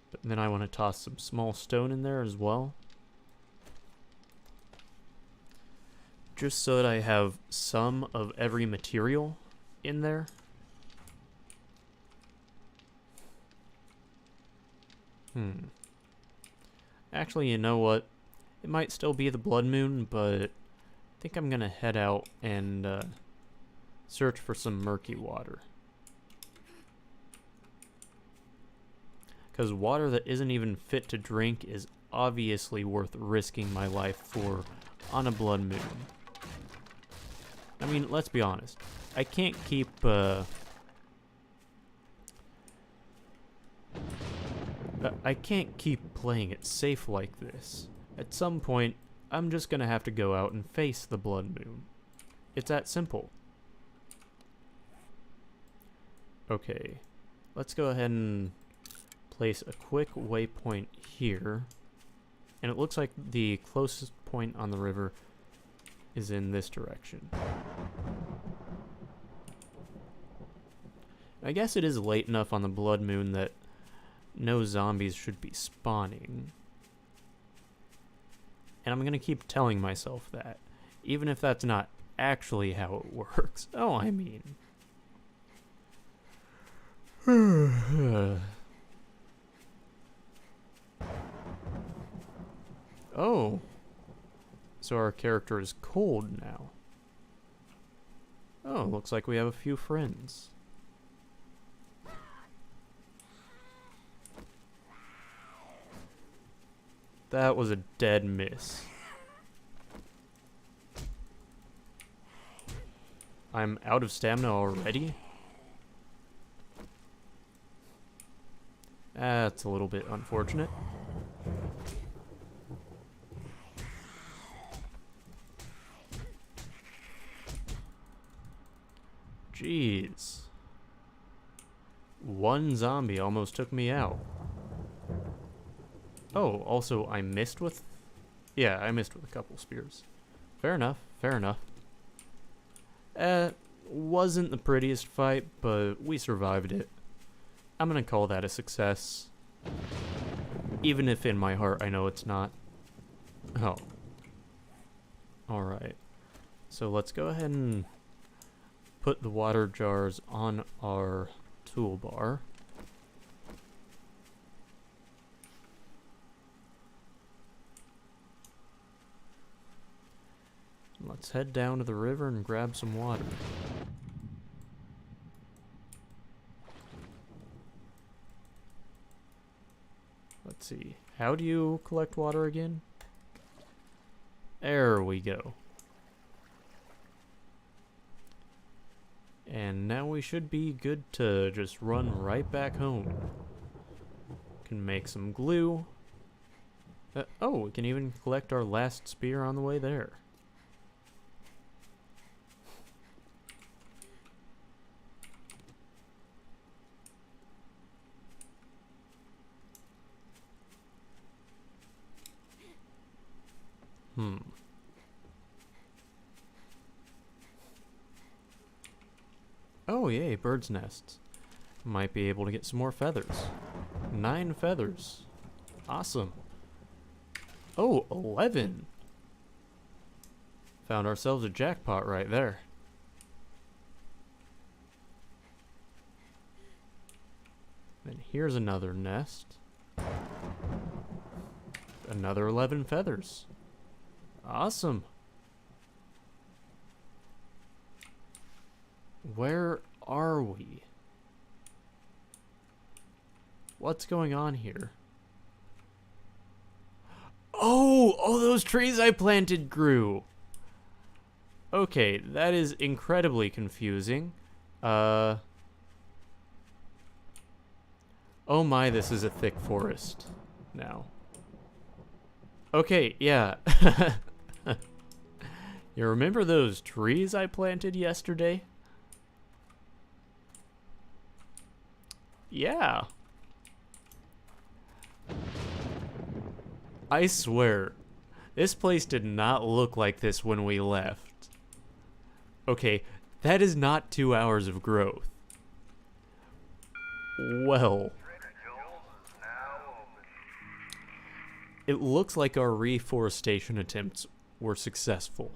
[SPEAKER 1] But then I want to toss some small stone in there as well. Just so that I have some of every material in there. Actually, you know what? It might still be the blood moon, but I think I'm gonna head out and search for some murky water. Because water that isn't even fit to drink is obviously worth risking my life for on a blood moon. I mean, let's be honest. I can't keep I can't keep playing it safe like this. At some point, I'm just gonna have to go out and face the blood moon. It's that simple. Okay, let's go ahead and place a quick waypoint here. And it looks like the closest point on the river is in this direction. I guess it is late enough on the blood moon that no zombies should be spawning. And I'm gonna keep telling myself that, even if that's not actually how it works. Oh, I mean. Oh. So our character is cold now. Oh, looks like we have a few friends. That was a dead miss. I'm out of stamina already? That's a little bit unfortunate. Jeez. 1 zombie almost took me out. Oh, also I missed with... Yeah, I missed with a couple spears. Fair enough, fair enough. Wasn't the prettiest fight, but we survived it. I'm gonna call that a success. Even if in my heart I know it's not. Oh. Alright. So let's go ahead and put the water jars on our toolbar. Let's head down to the river and grab some water. Let's see. How do you collect water again? There we go. And now we should be good to just run right back home. Can make some glue. Oh, we can even collect our last spear on the way there. Oh, yay, bird's nests. Might be able to get some more feathers. 9 feathers. Awesome. Oh, 11. Found ourselves a jackpot right there. And here's another nest. Another 11 feathers. Awesome. Where are we? What's going on here? Oh, all those trees I planted grew. Okay, that is incredibly confusing. Oh my, this is a thick forest now. Okay, yeah. You remember those trees I planted yesterday? Yeah. I swear, this place did not look like this when we left. Okay, that is not 2 hours of growth. Well, it looks like our reforestation attempts were successful.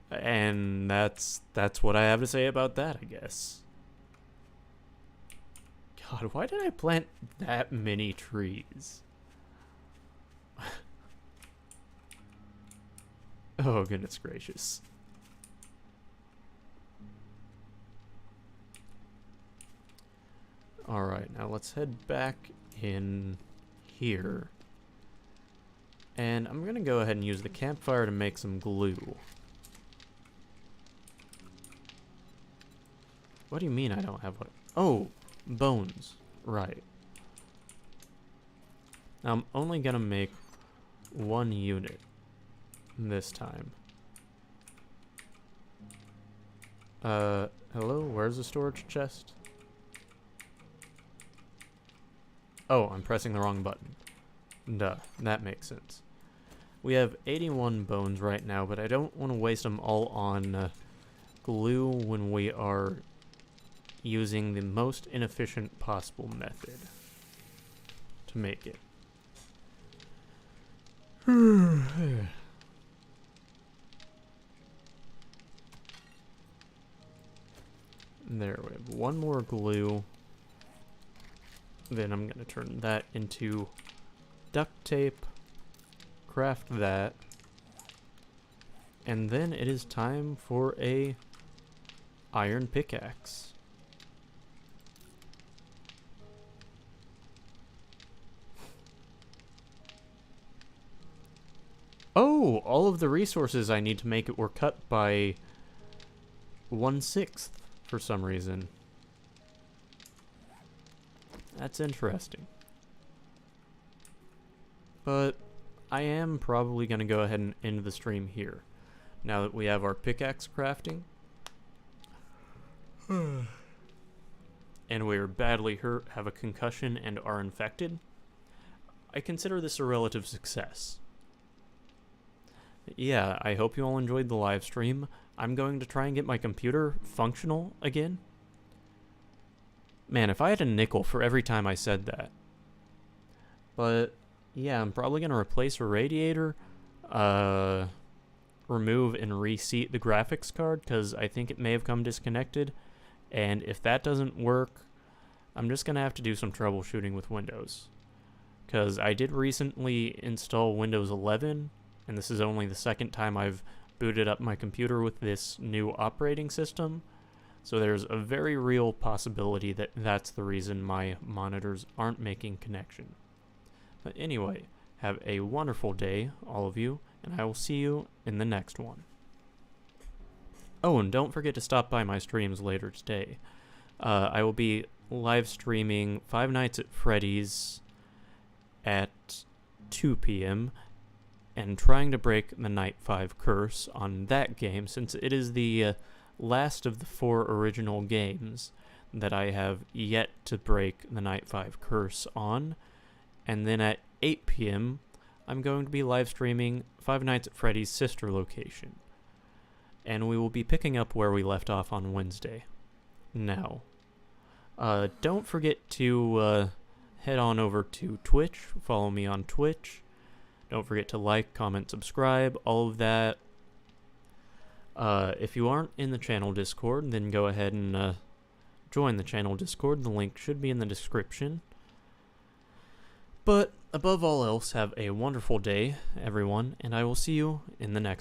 [SPEAKER 1] And that's what I have to say about that, I guess. God, why did I plant that many trees? Oh, goodness gracious. Alright, now let's head back in here. And I'm gonna go ahead and use the campfire to make some glue. What do you mean I don't have what? Oh, bones. Right. Now I'm only gonna make 1 unit this time. Hello? Where's the storage chest? Oh, I'm pressing the wrong button. Duh, that makes sense. We have 81 bones right now, but I don't want to waste them all on glue when we are using the most inefficient possible method to make it. There, we have 1 more glue. Then I'm going to turn that into duct tape, craft that, and then it is time for a iron pickaxe. Oh, all of the resources I need to make it were cut by 1/6 for some reason. That's interesting. But I am probably going to go ahead and end the stream here. Now that we have our pickaxe crafting. And we are badly hurt, have a concussion, and are infected. I consider this a relative success. Yeah, I hope you all enjoyed the live stream. I'm going to try and get my computer functional again. Man, if I had a nickel for every time I said that. But, yeah, I'm probably going to replace a radiator, remove and reseat the graphics card, because I think it may have come disconnected. And if that doesn't work, I'm just going to have to do some troubleshooting with Windows. Because I did recently install Windows 11, and this is only the 2nd time I've booted up my computer with this new operating system. So there's a very real possibility that that's the reason my monitors aren't making connection. But anyway, have a wonderful day, all of you, and I will see you in the next one. Oh, and don't forget to stop by my streams later today. I will be live streaming Five Nights at Freddy's at 2 p.m. and trying to break the Night 5 curse on that game, since it is the last of the 4 original games that I have yet to break the Night 5 curse on. And then at 8 p.m. I'm going to be live streaming Five Nights at Freddy's sister location. and we will be picking up where we left off on Wednesday. Now, don't forget to head on over to Twitch, follow me on Twitch. Don't forget to like, comment, subscribe, all of that. If you aren't in the channel Discord, then go ahead and join the channel Discord. The link should be in the description. But above all else, have a wonderful day, everyone, and I will see you in the next